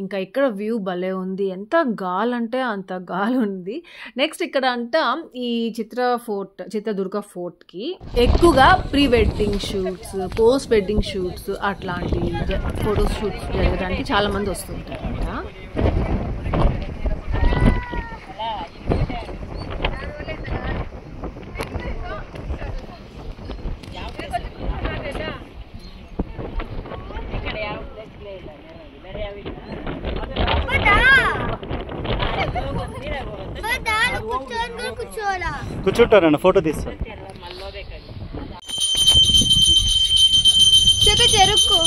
ఇంకా ఇక్కడ వ్యూ భలే ఉంది. ఎంత గాలి అంటే అంత గాలి ఉంది. నెక్స్ట్ ఇక్కడ అంట ఈ చిత్రదుర్గ ఫోర్ట్కి ఎక్కువగా pre wedding shoots, post wedding shoots అట్లాంటి ఫోటో షూట్స్ జరగడానికి చాలా మంది వస్తుంటారంట. కూర్చుంటారన్న ఫోటో తీస్తా. హ్యాపీ చెరుకు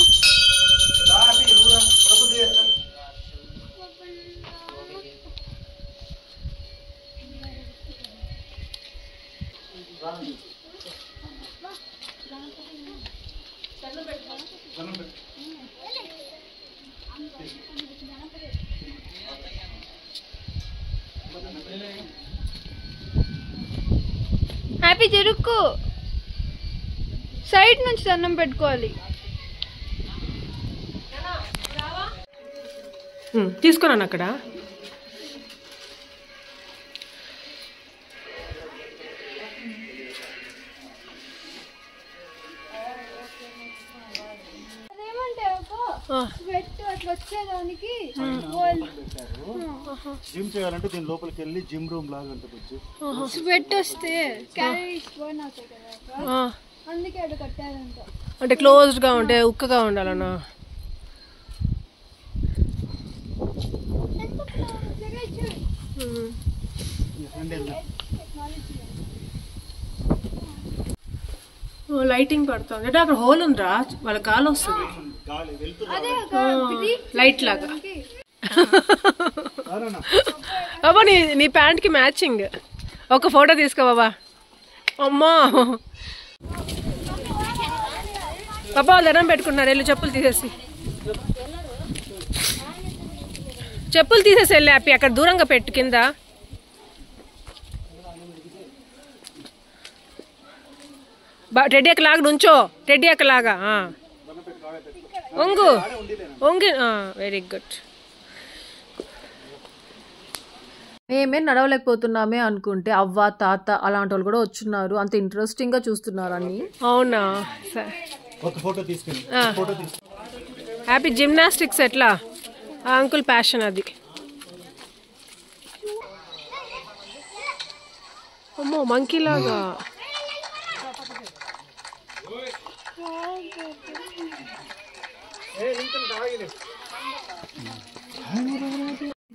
హ్యాపీ చెరుకు సైడ్ నుంచి దండం పెట్టుకోవాలి. తీసుకున్నాను అక్కడ. అట్లా వచ్చేదానికి జిమ్ చేయాలంటే దీని లోపలికి వెళ్ళి జిమ్ రూమ్ లాగా ఉంటుంది. స్వెట్ వస్తే క్యాలరీస్ బర్న్ అవుతాయి కదా, అందుకే అక్కడ కట్టారంట. అంటే క్లోజ్డ్ గా ఉంటే ఉక్కగా ఉండాలన్నా. లైటింగ్ పడుతుంది అంటే అక్కడ హోల్ ఉందిరా, వాళ్ళ గాలి వస్తుంది లైట్ లాగా. బాబా నీ ప్యాంట్ కి మ్యాచింగ్ ఒక ఫోటో తీసుకో బాబా. అమ్మా బాబా వాళ్ళు దండం పెట్టుకున్నారు, వెళ్ళి చెప్పులు తీసేసి వెళ్ళి హ్యాపీ అక్కడ దూరంగా పెట్టు కింద. టెడ్డీ అక్కలాగా నుంచో, టెడ్డీ అక్కలాగా ఒంగు ఒంగి. Very good. మేమే నడవలేకపోతున్నామే అనుకుంటే అవ్వ తాత అలాంటి వాళ్ళు కూడా వచ్చున్నారు, అంత ఇంట్రెస్టింగ్ గా చూస్తున్నారు అన్ని. అవునా సరే హ్యాపీ జిమ్నాస్టిక్స్ ఎట్లా ఆ అంకుల్ ప్యాషన్ అది. అమ్మో మంకీ లాగా.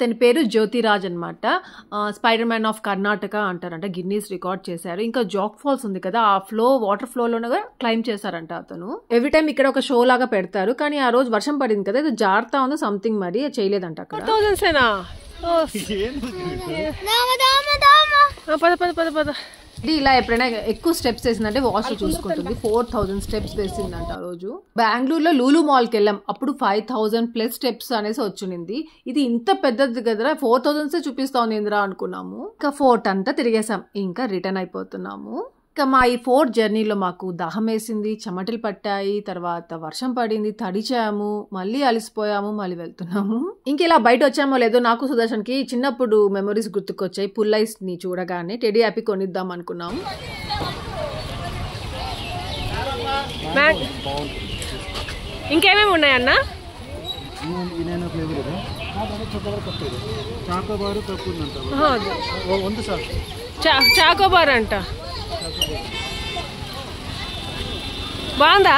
తన పేరు జ్యోతిరాజ్ అనమాట. స్పైడర్ మ్యాన్ ఆఫ్ కర్ణాటక అంటారంట, గిన్నీస్ రికార్డ్ చేశారు. ఇంకా జాక్ ఫాల్స్ ఉంది కదా, ఆ వాటర్ ఫ్లోలోనే క్లైమ్ చేశారంట అతను. ఎవ్రీ టైం ఇక్కడ ఒక షో లాగా పెడతారు, కానీ ఆ రోజు వర్షం పడింది కదా, ఇది జారుతా ఉంది సంథింగ్, మరి చేయలేదంట అక్కడ. ఇది ఇలా ఎప్పుడైనా ఎక్కువ స్టెప్స్ వేసిందంటే వాష్ చూసుకుంటుంది. 4000 స్టెప్స్ వేసిందంట ఆ రోజు. బెంగళూరులో లూలు మాల్కి వెళ్ళాం, అప్పుడు 5000+ స్టెప్స్ అనేసి వచ్చింది. ఇది ఇంత పెద్దది కదరా, 4000 చూపిస్తా ఉంది ఇందిరా అనుకున్నాము. ఇంకా ఫోర్ట్ అంతా తిరిగేసాం, ఇంకా రిటర్న్ అయిపోతున్నాము. ఇంకా మా ఈ ఫోర్ట్ జర్నీలో మాకు దాహం వేసింది, చెమటలు పట్టాయి, తర్వాత వర్షం పడింది, తడిచాము, మళ్ళీ అలసిపోయాము, మళ్ళీ వెళ్తున్నాము. ఇంక ఇలా బయట వచ్చామో లేదో నాకు సుదర్శన్కి చిన్నప్పుడు మెమరీస్ గుర్తుకొచ్చాయి. పుల్లైస్ ని చూడగానే టెడ్డీ హ్యాపీ కొనిద్దాం అనుకున్నాము. ఇంకేమేమి ఉన్నాయన్నా? చాకోబార్ అంట, బాగుందా?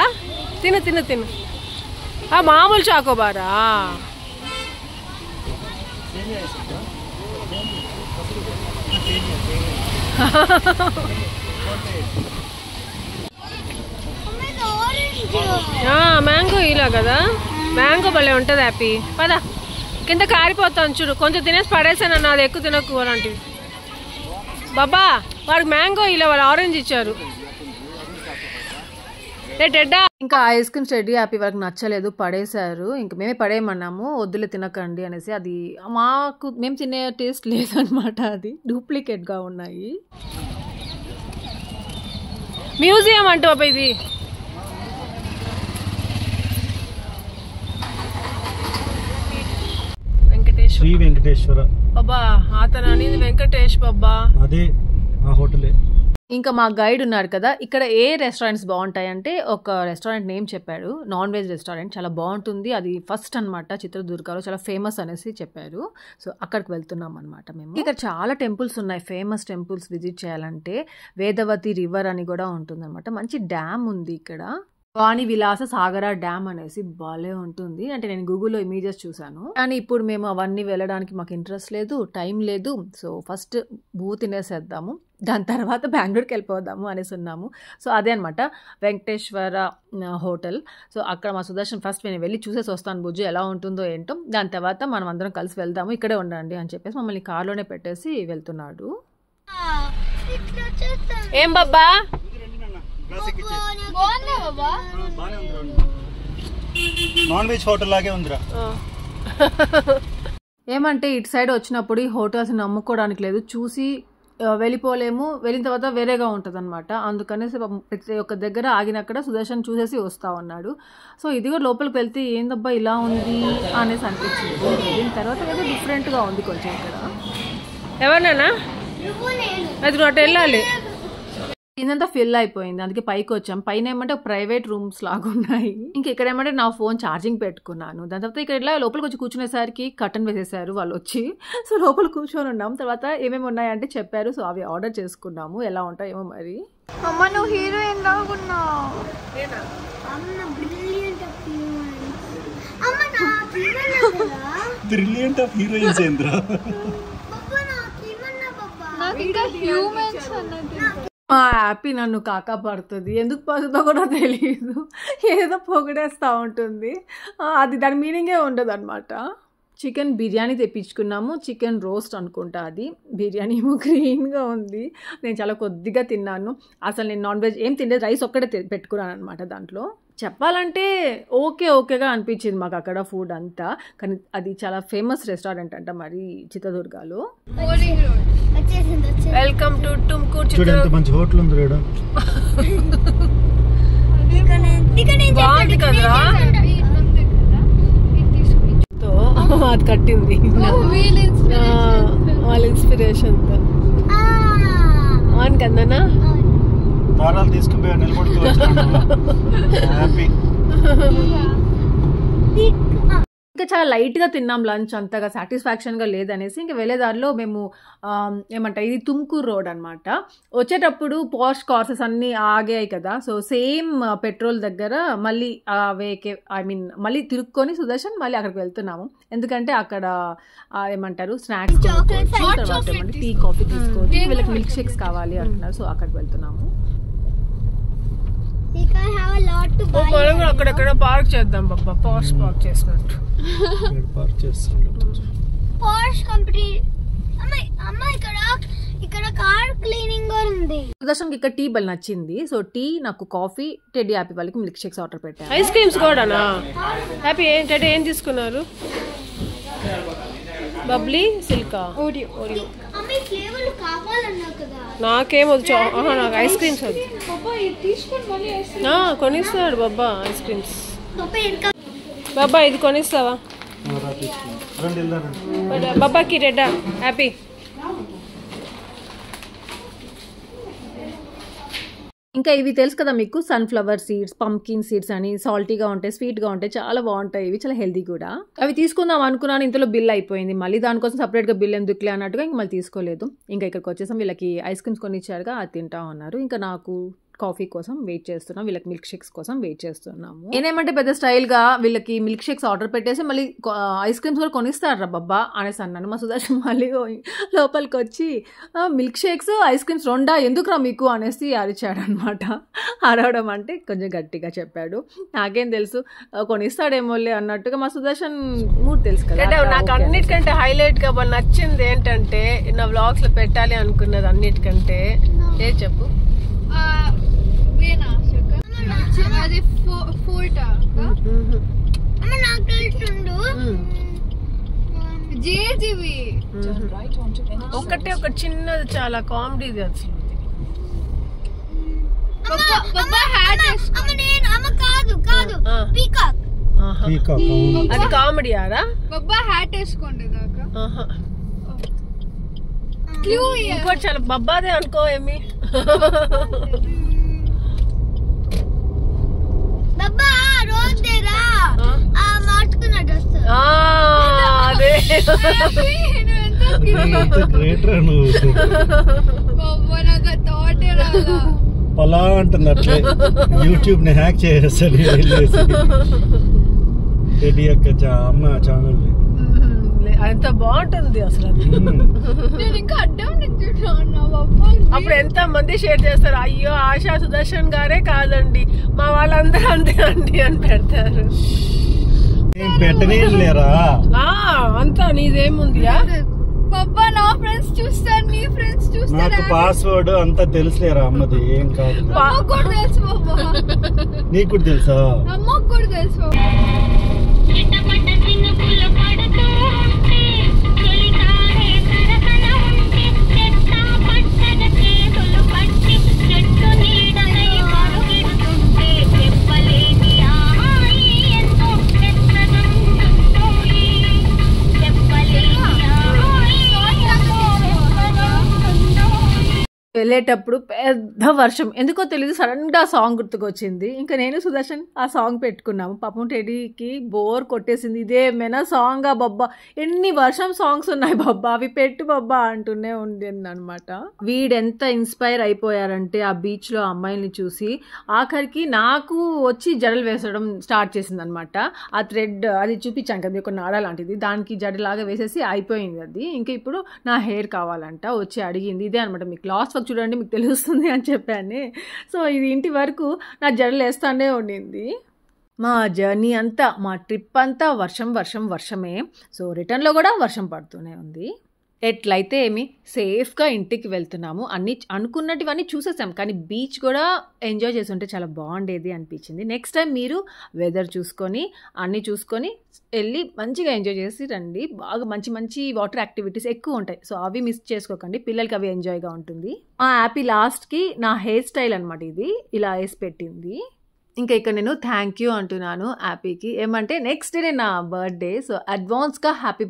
తిను మామూలు చాకోబారా? మ్యాంగో ఇలా కదా, మ్యాంగో భలే ఉంటుంది హ్యాపీ. పదా కింద కారిపోతాను చూడు, కొంచెం తినేసి పడేసాను అన్న, అది ఎక్కువ తినకు అలాంటివి. బాబా వాడికి మ్యాంగో ఇలా వాళ్ళు ఆరెంజ్ ఇచ్చారు. ఇంకా ఐస్ క్రీమ్స్ టెడ్డీ హ్యాపీ వరకు నచ్చలేదు, పడేశారు. ఇంక మేమే పడేయమన్నాము, వద్దులే తినకండి అనేసి. అది మాకు మేము తినే టేస్ట్ లేదనమాట, అది డూప్లికేట్ గా ఉన్నాయి. మ్యూజియం అంటూ బాబా ఇది. శ్రీ వెంకటేశ్వర బాబా, అతను అనేది వెంకటేష్ బాబా, అదే ఆ హోటలే. ఇంకా మా గైడ్ ఉన్నారు కదా, ఇక్కడ ఏ రెస్టారెంట్స్ బాగుంటాయి అంటే ఒక రెస్టారెంట్ నేమ్ చెప్పాడు, నాన్ వెజ్ రెస్టారెంట్, చాలా బాగుంటుంది, అది ఫస్ట్ అనమాట చిత్రదుర్గలో, చాలా ఫేమస్ అనేసి చెప్పారు. సో అక్కడికి వెళ్తున్నాం అనమాట మేము. ఇక్కడ చాలా టెంపుల్స్ ఉన్నాయి, ఫేమస్ టెంపుల్స్ విజిట్ చేయాలంటే. వేదవతి రివర్ అని కూడా ఉంటుంది అనమాట, మంచి డ్యామ్ ఉంది ఇక్కడ, వాణి విలాస సాగర డ్యామ్ అనేసి, భలే ఉంటుంది. అంటే నేను గూగుల్లో ఇమేజెస్ చూసాను, కానీ ఇప్పుడు మేము అవన్నీ వెళ్ళడానికి మాకు ఇంట్రెస్ట్ లేదు, టైం లేదు. సో ఫస్ట్ భూ తినేసేద్దాము, దాని తర్వాత బెంగళూరుకి వెళ్ళిపోదాము అనేసి ఉన్నాము. సో అదే అనమాట వెంకటేశ్వర హోటల్. సో అక్కడ మా సుదర్శన్ ఫస్ట్ నేను వెళ్ళి చూసేసి వస్తాను బుజ్జు ఎలా ఉంటుందో ఏంటో, దాని తర్వాత మనం అందరం కలిసి వెళ్దాము, ఇక్కడే ఉండండి అని చెప్పేసి మమ్మల్ని కార్లోనే పెట్టేసి వెళ్తున్నాడు. ఏం బాబా నాన్ వెజ్ హోటల్ లాగే ఉందిరా. ఏమంటే ఇటు సైడ్ వచ్చినప్పుడు ఈ హోటల్స్ నమ్ముకోవడానికి లేదు, చూసి వెళ్ళిపోలేము, వెళ్ళిన తర్వాత వేరేగా ఉంటుంది అనమాట. అందుకనేసి ప్రతి ఒక్క దగ్గర ఆగినక్కడ సుదర్శన్ చూసేసి వస్తూ ఉన్నాడు. సో ఇది కూడా లోపలికి వెళ్తే ఏందబ్బా ఇలా ఉంది అనేసి అనిపించింది. వెళ్ళిన తర్వాత ఏదో డిఫరెంట్గా ఉంది కొంచెం ఇక్కడ. ఎవరినైనా అది అటు వెళ్ళాలి, ఇదంతా ఫిల్ అయిపోయింది, అందుకే పైకి వచ్చాం. పైన ఏమంటే ప్రైవేట్ రూమ్స్ లాగా ఉన్నాయి. ఇంకా ఇక్కడ ఏమంటే నా ఫోన్ ఛార్జింగ్ పెట్టుకున్నాను. దాని తర్వాత ఇక్కడ ఇలా లోపలికి వచ్చి కూర్చునేసరికి కర్టన్ వేసేసారు వాళ్ళు వచ్చి. సో లోపల కూర్చొని ఉన్నాం. తర్వాత ఏమేమి ఉన్నాయంటే చెప్పారు, సో అవి ఆర్డర్ చేసుకున్నాము. ఎలా ఉంటాయేమో మరి. అమ్మ నువ్వు హీరోయిన్ లాగున్నావు. బ్రిలియంట్ ఆఫ్ హీరోయిన్స్ ఏంద్రా. మా హ్యాపీ నన్ను కాకా పడుతుంది, ఎందుకు పడుతుందో కూడా తెలియదు, ఏదో పొగిడేస్తూ ఉంటుంది, అది దాని మీనింగే ఉండదు అనమాట. చికెన్ బిర్యానీ తెప్పించుకున్నాము, చికెన్ రోస్ట్ అనుకుంటా అది. బిర్యానీ ఏమో గ్రీన్గా ఉంది, నేను చాలా కొద్దిగా తిన్నాను. అసలు నేను నాన్ వెజ్ ఏం తినలేదు, రైస్ ఒక్కటే పెట్టుకున్నాను అనమాట. దాంట్లో చెప్పాలంటే ఓకేగా అనిపించింది మాకు అక్కడ ఫుడ్ అంతా. కానీ అది చాలా ఫేమస్ రెస్టారెంట్ అంట మరి చిత్రదుర్గలో. Welcome to టుమ్కూర్. చూడు ఎంత మంచి హోటల్ ఉంది రేడా. బాగుంది కదరా, అది కట్టింది వాళ్ళ ఇన్స్పిరేషన్తో అవును కదన్నా. తారాలు తీసుకుపోయా నిలబడుకోవచ్చు. ఇంకా చాలా లైట్గా తిన్నాం లంచ్, అంతగా సాటిస్ఫాక్షన్గా లేదనేసి ఇంకా వెళ్ళేదారిలో మేము ఏమంటారు ఇది తుమ్కూర్ రోడ్ అనమాట. వచ్చేటప్పుడు పాష్ కార్సెస్ అన్నీ ఆగాయి కదా, సో సేమ్ పెట్రోల్ దగ్గర మళ్ళీ మళ్ళీ తిరుక్కొని సుదర్శన్ మళ్ళీ అక్కడికి వెళ్తున్నాము. ఎందుకంటే అక్కడ ఏమంటారు స్నాక్స్ తర్వాత ఏమంటే టీ కాఫీ తీసుకోవచ్చు, వీళ్ళకి మిల్క్ షేక్స్ కావాలి అంటున్నారు. సో అక్కడికి వెళ్తున్నాము. మనం కూడా అక్కడెక్కడ పార్క్ చేద్దాం బాబా, పాష్ పార్క్ చేసినట్టు. సుదర్శన్కి ఇక్కడ టీ బల్ నచ్చింది, సో టీ నాకు కాఫీ, టెడ్డీ హ్యాపీ వాళ్ళకి మిల్క్ షేక్స్ ఆర్డర్ పెట్టాను. ఐస్ క్రీమ్స్ కూడానా హ్యాపీ? ఏంటంటే ఏం తీసుకున్నారు? బబ్లీ, సిల్కా, ఓరియో. నాకేం వద్దు, నాకు ఐస్ క్రీమ్స్ వద్దు. కొనిస్తాడు బాబా ఐస్ క్రీమ్స్. బాబా ఇది కొనిస్తావా బాబాకి? రెడ్డా హ్యాపీ. ఇంకా ఇవి తెలుసు కదా మీకు, సన్ఫ్లవర్ సీడ్స్, పంకిన్ సీడ్స్ అని సాల్టీగా ఉంటాయి, స్వీట్గా ఉంటాయి, చాలా బాగుంటాయి. ఇవి చాలా హెల్దీ కూడా. అవి తీసుకుందాం అనుకున్నాను, ఇంతలో బిల్ అయిపోయింది. మళ్ళీ దానికోసం సపరేట్గా బిల్ ఎందుకులే అన్నట్టుగా ఇంక మళ్ళీ తీసుకోలేదు. ఇంకా ఇక్కడికి వచ్చేసాం. వీళ్ళకి ఐస్ క్రీమ్స్ కొని ఇచ్చారుగా, అది తింటా ఉన్నారు. ఇంకా నాకు కాఫీ కోసం వెయిట్ చేస్తున్నాం, వీళ్ళకి మిల్క్ షేక్స్ కోసం వెయిట్ చేస్తున్నాము. నేనేమంటే పెద్ద స్టైల్గా వీళ్ళకి మిల్క్ షేక్స్ ఆర్డర్ పెట్టేసి మళ్ళీ ఐస్ క్రీమ్స్ కూడా కొనిస్తారా బాబా అనేసి అన్నాను. మా సుదర్శన్ మళ్ళీ లోపలికి వచ్చి మిల్క్ షేక్స్ ఐస్ క్రీమ్స్ రెండా ఎందుకురా మీకు అనేసి అరిచాడు అనమాట. అరవడం అంటే కొంచెం గట్టిగా చెప్పాడు. నాకేం తెలుసు కొనిస్తాడేమోలే అన్నట్టుగా. మా సుదర్శన్ మూడు తెలుసు కదా. నాకు అన్నిటికంటే హైలైట్గా నచ్చింది ఏంటంటే నా వ్లాగ్స్ లో పెట్టాలి అనుకున్నది అన్నిటికంటే ఏ చెప్పు. ఒకటే ఒక చిన్నది చాలా కామెడీ అసలు. అది కామెడీ ఆరా బాబా హ్యాట్ వేసుకోండి దాకా. ఇంకోటి చాలా బబ్బాదే అనుకో ఏమి. అదే పలా అంటున్నట్లే యూట్యూబ్ ని హ్యాక్ చేసేసాడు అమ్మ ఛానల్. ఎంత బాగుంటుంది అసలు అది. నేను ఇంకా అడ్డం నించున్నా బాబా. అప్పుడు ఎంత మంది షేర్ చేస్తారు, అయ్యో ఆశా సుదర్శన్ గారే కాదండి మా వాళ్ళందరూ అంతే అండి అని పెడతారు. పెట్టనే లేరా అంతా నీదేముందియా బాబా? నా ఫ్రెండ్స్ చూస్తారు, నీ ఫ్రెండ్స్ చూస్తారు. నాకు పాస్వర్డ్ అంతా తెలుసులేరా అమ్మది, ఏం కాదు. అమ్మకు కూడా తెలుసు బాబా. నీకు కూడా తెలుసా? అమ్మకు కూడా తెలుసు బాబా. వెళ్ళేటప్పుడు పెద్ద వర్షం, ఎందుకో తెలియదు సడన్ గా సాంగ్ గుర్తుకొచ్చింది. ఇంకా నేను సుదర్శన్ ఆ సాంగ్ పెట్టుకున్నాము. పాపం టెడీకి బోర్ కొట్టేసింది. ఇదేమైనా సాంగ్ బబ్బా, ఎన్ని వర్షం సాంగ్స్ ఉన్నాయి బబ్బా, అవి పెట్టు బబ్బా అంటూనే ఉండేది అనమాట. వీడెంత ఇన్స్పైర్ అయిపోయారంటే ఆ బీచ్ లో అమ్మాయిని చూసి ఆఖరికి నాకు వచ్చి జడలు వేసడం స్టార్ట్ చేసింది అనమాట. ఆ థ్రెడ్ అది చూపించాను కదా ఒక నాడ లాంటిది, దానికి జడలాగా వేసేసి అయిపోయింది అది. ఇంకా ఇప్పుడు నా హెయిర్ కావాలంట, వచ్చి అడిగింది. ఇదే అనమాట, మీకు లాస్ట్ వరకు చూడండి మీకు తెలుస్తుంది అని చెప్పాను. సో ఇది ఇంటి వరకు నా జడలు వేస్తానే ఉండింది. మా జర్నీ అంతా, మా ట్రిప్ అంతా వర్షమే. సో రిటర్న్లో కూడా వర్షం పడుతూనే ఉంది. ఎట్లయితే ఏమి సేఫ్గా ఇంటికి వెళ్తున్నాము. అన్నీ అనుకున్నటివన్నీ చూసేసాం, కానీ బీచ్ కూడా ఎంజాయ్ చేసి ఉంటే చాలా బాగుండేది అనిపించింది. నెక్స్ట్ టైం మీరు వెదర్ చూసుకొని అన్నీ చూసుకొని వెళ్ళి మంచిగా ఎంజాయ్ చేసి రండి. బాగా మంచి వాటర్ యాక్టివిటీస్ ఎక్కువ ఉంటాయి, సో అవి మిస్ చేసుకోకండి, పిల్లలకి అవి ఎంజాయ్గా ఉంటుంది. ఆ హ్యాపీ లాస్ట్కి నా హెయిర్ స్టైల్ అనమాట, ఇది ఇలా వేసి పెట్టింది. ఇంకా ఇక్కడ నేను థ్యాంక్ యూ అంటున్నాను యాపీకి. ఏమంటే నెక్స్ట్ డే నా బర్త్డే, సో అడ్వాన్స్గా హ్యాపీ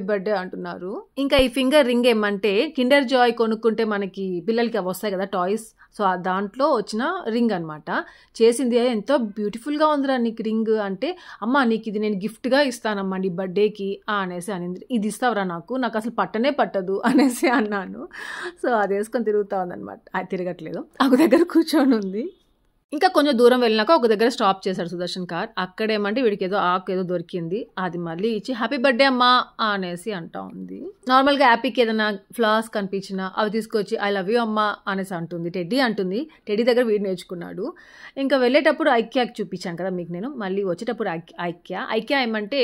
బర్త్డే అంటున్నారు. ఇంకా ఈ ఫింగర్ రింగ్ ఏమంటే కిండర్ జాయ్ కొనుక్కుంటే మనకి పిల్లలకి అవి వస్తాయి కదా టాయ్స్, సో దాంట్లో వచ్చిన రింగ్ అనమాట. చేసింది ఎంతో బ్యూటిఫుల్గా ఉందిరా నీకు రింగ్ అంటే, అమ్మ నీకు ఇది నేను గిఫ్ట్గా ఇస్తానమ్మా నీ బర్త్డేకి అనేసి అనింది. ఇది ఇస్తావురా నాకు అసలు పట్టదు అనేసి అన్నాను. సో అది వేసుకొని తిరుగుతా ఉందన్నమాట, అది తిరగట్లేదు, ఒక దగ్గర కూర్చొని ఉంది. ఇంకా కొంచెం దూరం వెళ్ళినాక ఒక దగ్గర స్టాప్ చేశాడు సుదర్శన్ కార్. అక్కడేమంటే వీడికి ఏదో దొరికింది, అది మళ్ళీ ఇచ్చి హ్యాపీ బర్త్డే అమ్మా అనేసి అంటా ఉంది. నార్మల్గా హ్యాపీకి ఏదైనా ఫ్లవర్స్ కనిపించినా అవి తీసుకొచ్చి ఐ లవ్ యూ అమ్మా అనేసి అంటుంది. టెడ్డీ దగ్గర వీడు నేర్చుకున్నాడు. ఇంకా వెళ్ళేటప్పుడు ఐక్యాకి చూపించాను కదా మీకు నేను, మళ్ళీ వచ్చేటప్పుడు ఐక్యా ఏమంటే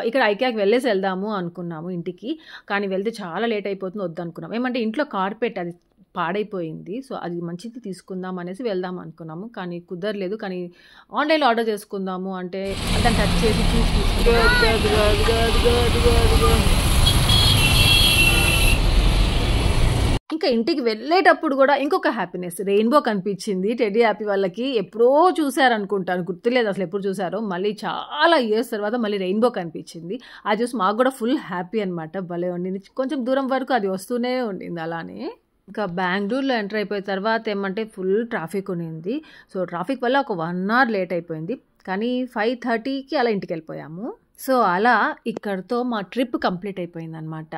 ఇక్కడ ఐక్యాకి వెళ్ళేసి వెళ్దాము అనుకున్నాము ఇంటికి, కానీ వెళ్తే చాలా లేట్ అయిపోతుంది, వద్దు అనుకున్నాం. ఏమంటే ఇంట్లో కార్పెట్ అది పాడైపోయింది, సో అది మంచిది తీసుకుందాం అనేసి వెళ్దాం అనుకున్నాము, కానీ కుదరలేదు. కానీ ఆన్లైన్లో ఆర్డర్ చేసుకుందాము అంటే దాన్ని టచ్ చేసి చూసి ఇంకా ఇంటికి వెళ్ళేటప్పుడు కూడా ఇంకొక హ్యాపీనెస్, రెయిన్బో కనిపించింది. టెడ్డీ హ్యాపీ వాళ్ళకి ఎప్పుడో చూసారనుకుంటాను, గుర్తులేదు అసలు ఎప్పుడు చూసారో. మళ్ళీ చాలా ఇయర్స్ తర్వాత మళ్ళీ రెయిన్బో కనిపించింది, అది చూసి మాకు కూడా ఫుల్ హ్యాపీ అనమాట. భలే ఉండింది. కొంచెం దూరం వరకు అది వస్తూనే ఉండింది అలానే. ఇంకా బెంగళూరులో ఎంటర్ అయిపోయిన తర్వాత ఏమంటే ఫుల్ ట్రాఫిక్ ఉండింది. సో ట్రాఫిక్ వల్ల ఒక 1 hour లేట్ అయిపోయింది, కానీ 5:30కి అలా ఇంటికి వెళ్ళిపోయాము. సో అలా ఇక్కడతో మా ట్రిప్ కంప్లీట్ అయిపోయింది అనమాట.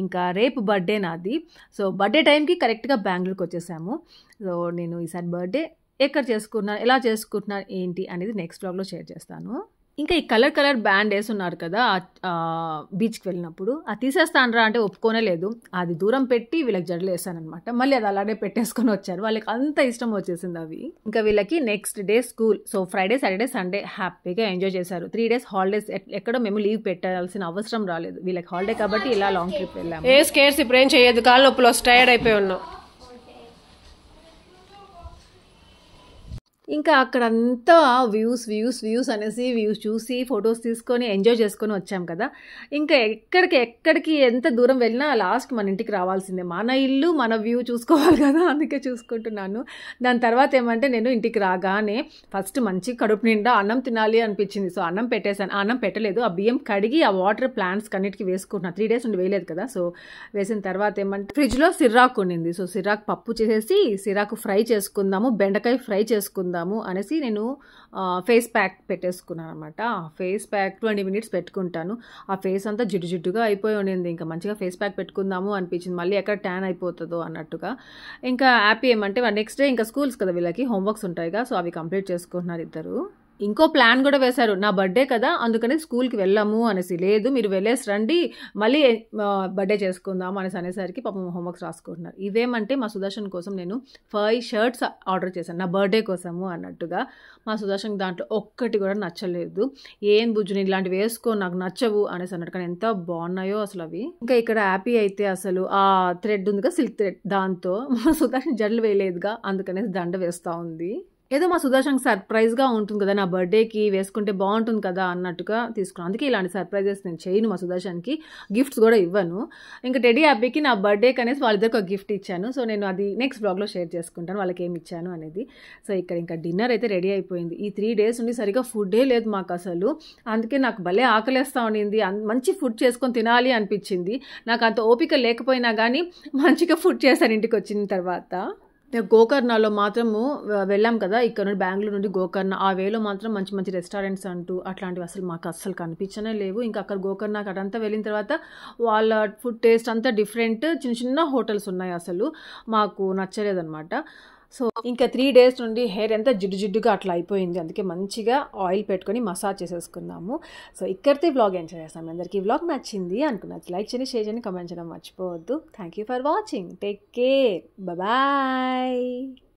ఇంకా రేపు బర్త్డే నాది, సో బర్త్డే టైంకి కరెక్ట్గా బెంగళూరుకి వచ్చేసాము. సో నేను ఈసారి బర్త్డే ఎక్కడ చేసుకున్నాను, ఎలా చేసుకుంటున్నాను ఏంటి అనేది నెక్స్ట్ వ్లాగ్లో షేర్ చేస్తాను. ఇంకా ఈ కలర్ బ్యాండ్ వేసున్నారు కదా బీచ్కి వెళ్ళినప్పుడు, అది తీసేస్తానరా అంటే ఒప్పుకోనే లేదు. అది దూరం పెట్టి వీళ్ళకి జడలు వేసానమాట. మళ్ళీ అది అలానే పెట్టేసుకొని వచ్చారు, వాళ్ళకి అంత ఇష్టం వచ్చేసింది అవి. ఇంకా వీళ్ళకి next day school, so Friday Saturday Sunday హ్యాపీగా ఎంజాయ్ చేశారు. 3 days హాలిడేస్, ఎక్కడో మేము లీవ్ పెట్టాల్సిన అవసరం రాలేదు, వీళ్ళకి హాలిడే కాబట్టి ఇలా లాంగ్ ట్రిప్ వెళ్ళాము. ఏ స్కేర్స్ ఇప్పుడు ఏం చేయొద్దు, కాళ్ళ నొప్పులు టైర్డ్ అయిపోయి ఉన్నాం. ఇంకా అక్కడంతా వ్యూస్ అనేసి వ్యూస్ చూసి ఫొటోస్ తీసుకొని ఎంజాయ్ చేసుకొని వచ్చాం కదా. ఇంకా ఎక్కడికి ఎంత దూరం వెళ్ళినా లాస్ట్ మన ఇంటికి రావాల్సిందే, మన ఇల్లు మన వ్యూ చూసుకోవాలి కదా, అందుకే చూసుకుంటున్నాను. దాని తర్వాత ఏమంటే నేను ఇంటికి రాగానే ఫస్ట్ మంచి కడుపు నిండా అన్నం తినాలి అనిపించింది. సో అన్నం పెట్టేశాను, అన్నం పెట్టలేదు, ఆ బియ్యం కడిగి ఆ వాటర్ ప్లాంట్స్ కన్నిటికి వేసుకుంటున్నాను. 3 days నుండి వేయలేదు కదా. సో వేసిన తర్వాత ఏమంటే ఫ్రిడ్జ్లో సిర్రాకు ఉండింది, సో సిర్రాకు పప్పు చేసేసి సిర్రాకు ఫ్రై చేసుకుందాము, బెండకాయ ఫ్రై చేసుకుందాము అనేసి నేను ఫేస్ ప్యాక్ పెట్టేసుకున్నాను అనమాట. ఫేస్ ప్యాక్ 20 minutes పెట్టుకుంటాను, ఆ ఫేస్ అంతా జిడ్డుగా అయిపోయి ఉండింది. ఇంకా మంచిగా ఫేస్ ప్యాక్ పెట్టుకుందాము అనిపించింది, మళ్ళీ ఎక్కడ ట్యాన్ అయిపోతుందో అన్నట్టుగా. ఇంకా హ్యాపీ ఏమంటే నెక్స్ట్ డే ఇంకా స్కూల్స్ కదా వీళ్ళకి, హోంవర్క్స్ ఉంటాయిగా, సో అవి కంప్లీట్ చేసుకుంటున్నారు ఇద్దరు. ఇంకో ప్లాన్ కూడా వేశారు, నా బర్త్డే కదా అందుకని స్కూల్కి వెళ్ళాము అనేసి. లేదు మీరు వెళ్ళేసి రండి, మళ్ళీ బర్త్డే చేసుకుందాం అనేసరికి పాపం హోంవర్క్స్ రాసుకుంటున్నారు. ఇవేమంటే మా సుదర్శన్ కోసం నేను 5 షర్ట్స్ ఆర్డర్ చేశాను నా బర్త్డే కోసము అన్నట్టుగా. మా సుదర్శన్ దాంట్లో ఒక్కటి కూడా నచ్చలేదు. ఏం బుజ్జుని ఇలాంటివి వేసుకో నాకు నచ్చవు అనేసి అన్నట్టు. కానీ ఎంత బాగున్నాయో అసలు అవి. ఇంకా ఇక్కడ హ్యాపీ అయితే అసలు ఆ థ్రెడ్ ఉందిగా సిల్క్ థ్రెడ్, దాంతో మా సుదర్శన్ జడలు వేయలేదుగా అందుకనేసి దండ వేస్తూ ఉంది. ఏదో మా సుదర్శన్ సర్ప్రైజ్గా ఉంటుంది కదా, నా బర్త్డేకి వేసుకుంటే బాగుంటుంది కదా అన్నట్టుగా తీసుకున్నాను. అందుకే ఇలాంటి సర్ప్రైజెస్ నేను చేయను మా సుదర్శన్కి, గిఫ్ట్స్ కూడా ఇవ్వను. ఇంకా టెడీ హ్యాపీకి నా బర్త్డేకి అనేసి వాళ్ళిద్దరికి ఒక గిఫ్ట్ ఇచ్చాను. సో నేను అది నెక్స్ట్ బ్లాగ్లో షేర్ చేసుకుంటాను వాళ్ళకి ఏమి ఇచ్చాను అనేది. సో ఇక్కడ ఇంకా డిన్నర్ అయితే రెడీ అయిపోయింది. ఈ 3 days నుండి సరిగా ఫుడ్డే లేదు మాకు అసలు. అందుకే నాకు భలే ఆకలేస్తూ ఉండింది, మంచి ఫుడ్ చేసుకొని తినాలి అనిపించింది. నాకు అంత ఓపిక లేకపోయినా కానీ మంచిగా ఫుడ్ చేశాను ఇంటికి వచ్చిన తర్వాత. గోకర్ణలో మాత్రము వెళ్ళాం కదా, ఇక్కడ నుండి బెంగళూరు నుండి గోకర్ణ, ఆ వేలో మాత్రం మంచి మంచి రెస్టారెంట్స్ అంటూ అట్లాంటివి అసలు మాకు అస్సలు కనిపించనే లేవు. ఇంకా అక్కడ గోకర్ణకి అటంతా వెళ్ళిన తర్వాత వాళ్ళ ఫుడ్ టేస్ట్ అంతా డిఫరెంట్, చిన్న చిన్న హోటల్స్ ఉన్నాయి, అసలు మాకు నచ్చలేదన్నమాట. సో ఇంకా 3 days నుండి హెయిర్ అంతా జిడ్డుగా అట్లా అయిపోయింది. అందుకే మంచిగా ఆయిల్ పెట్టుకొని మసాజ్ చేసేసుకున్నాము. సో ఇక్కడితే వ్లాగ్ ఎంజాయ్ చేస్తాం. అందరికీ వ్లాగ్ నచ్చింది అనుకున్నది లైక్ చేయండి, షేర్ చేయండి, కమెంట్ చేయడం మర్చిపోవద్దు. Thank you for watching. Take care, bye.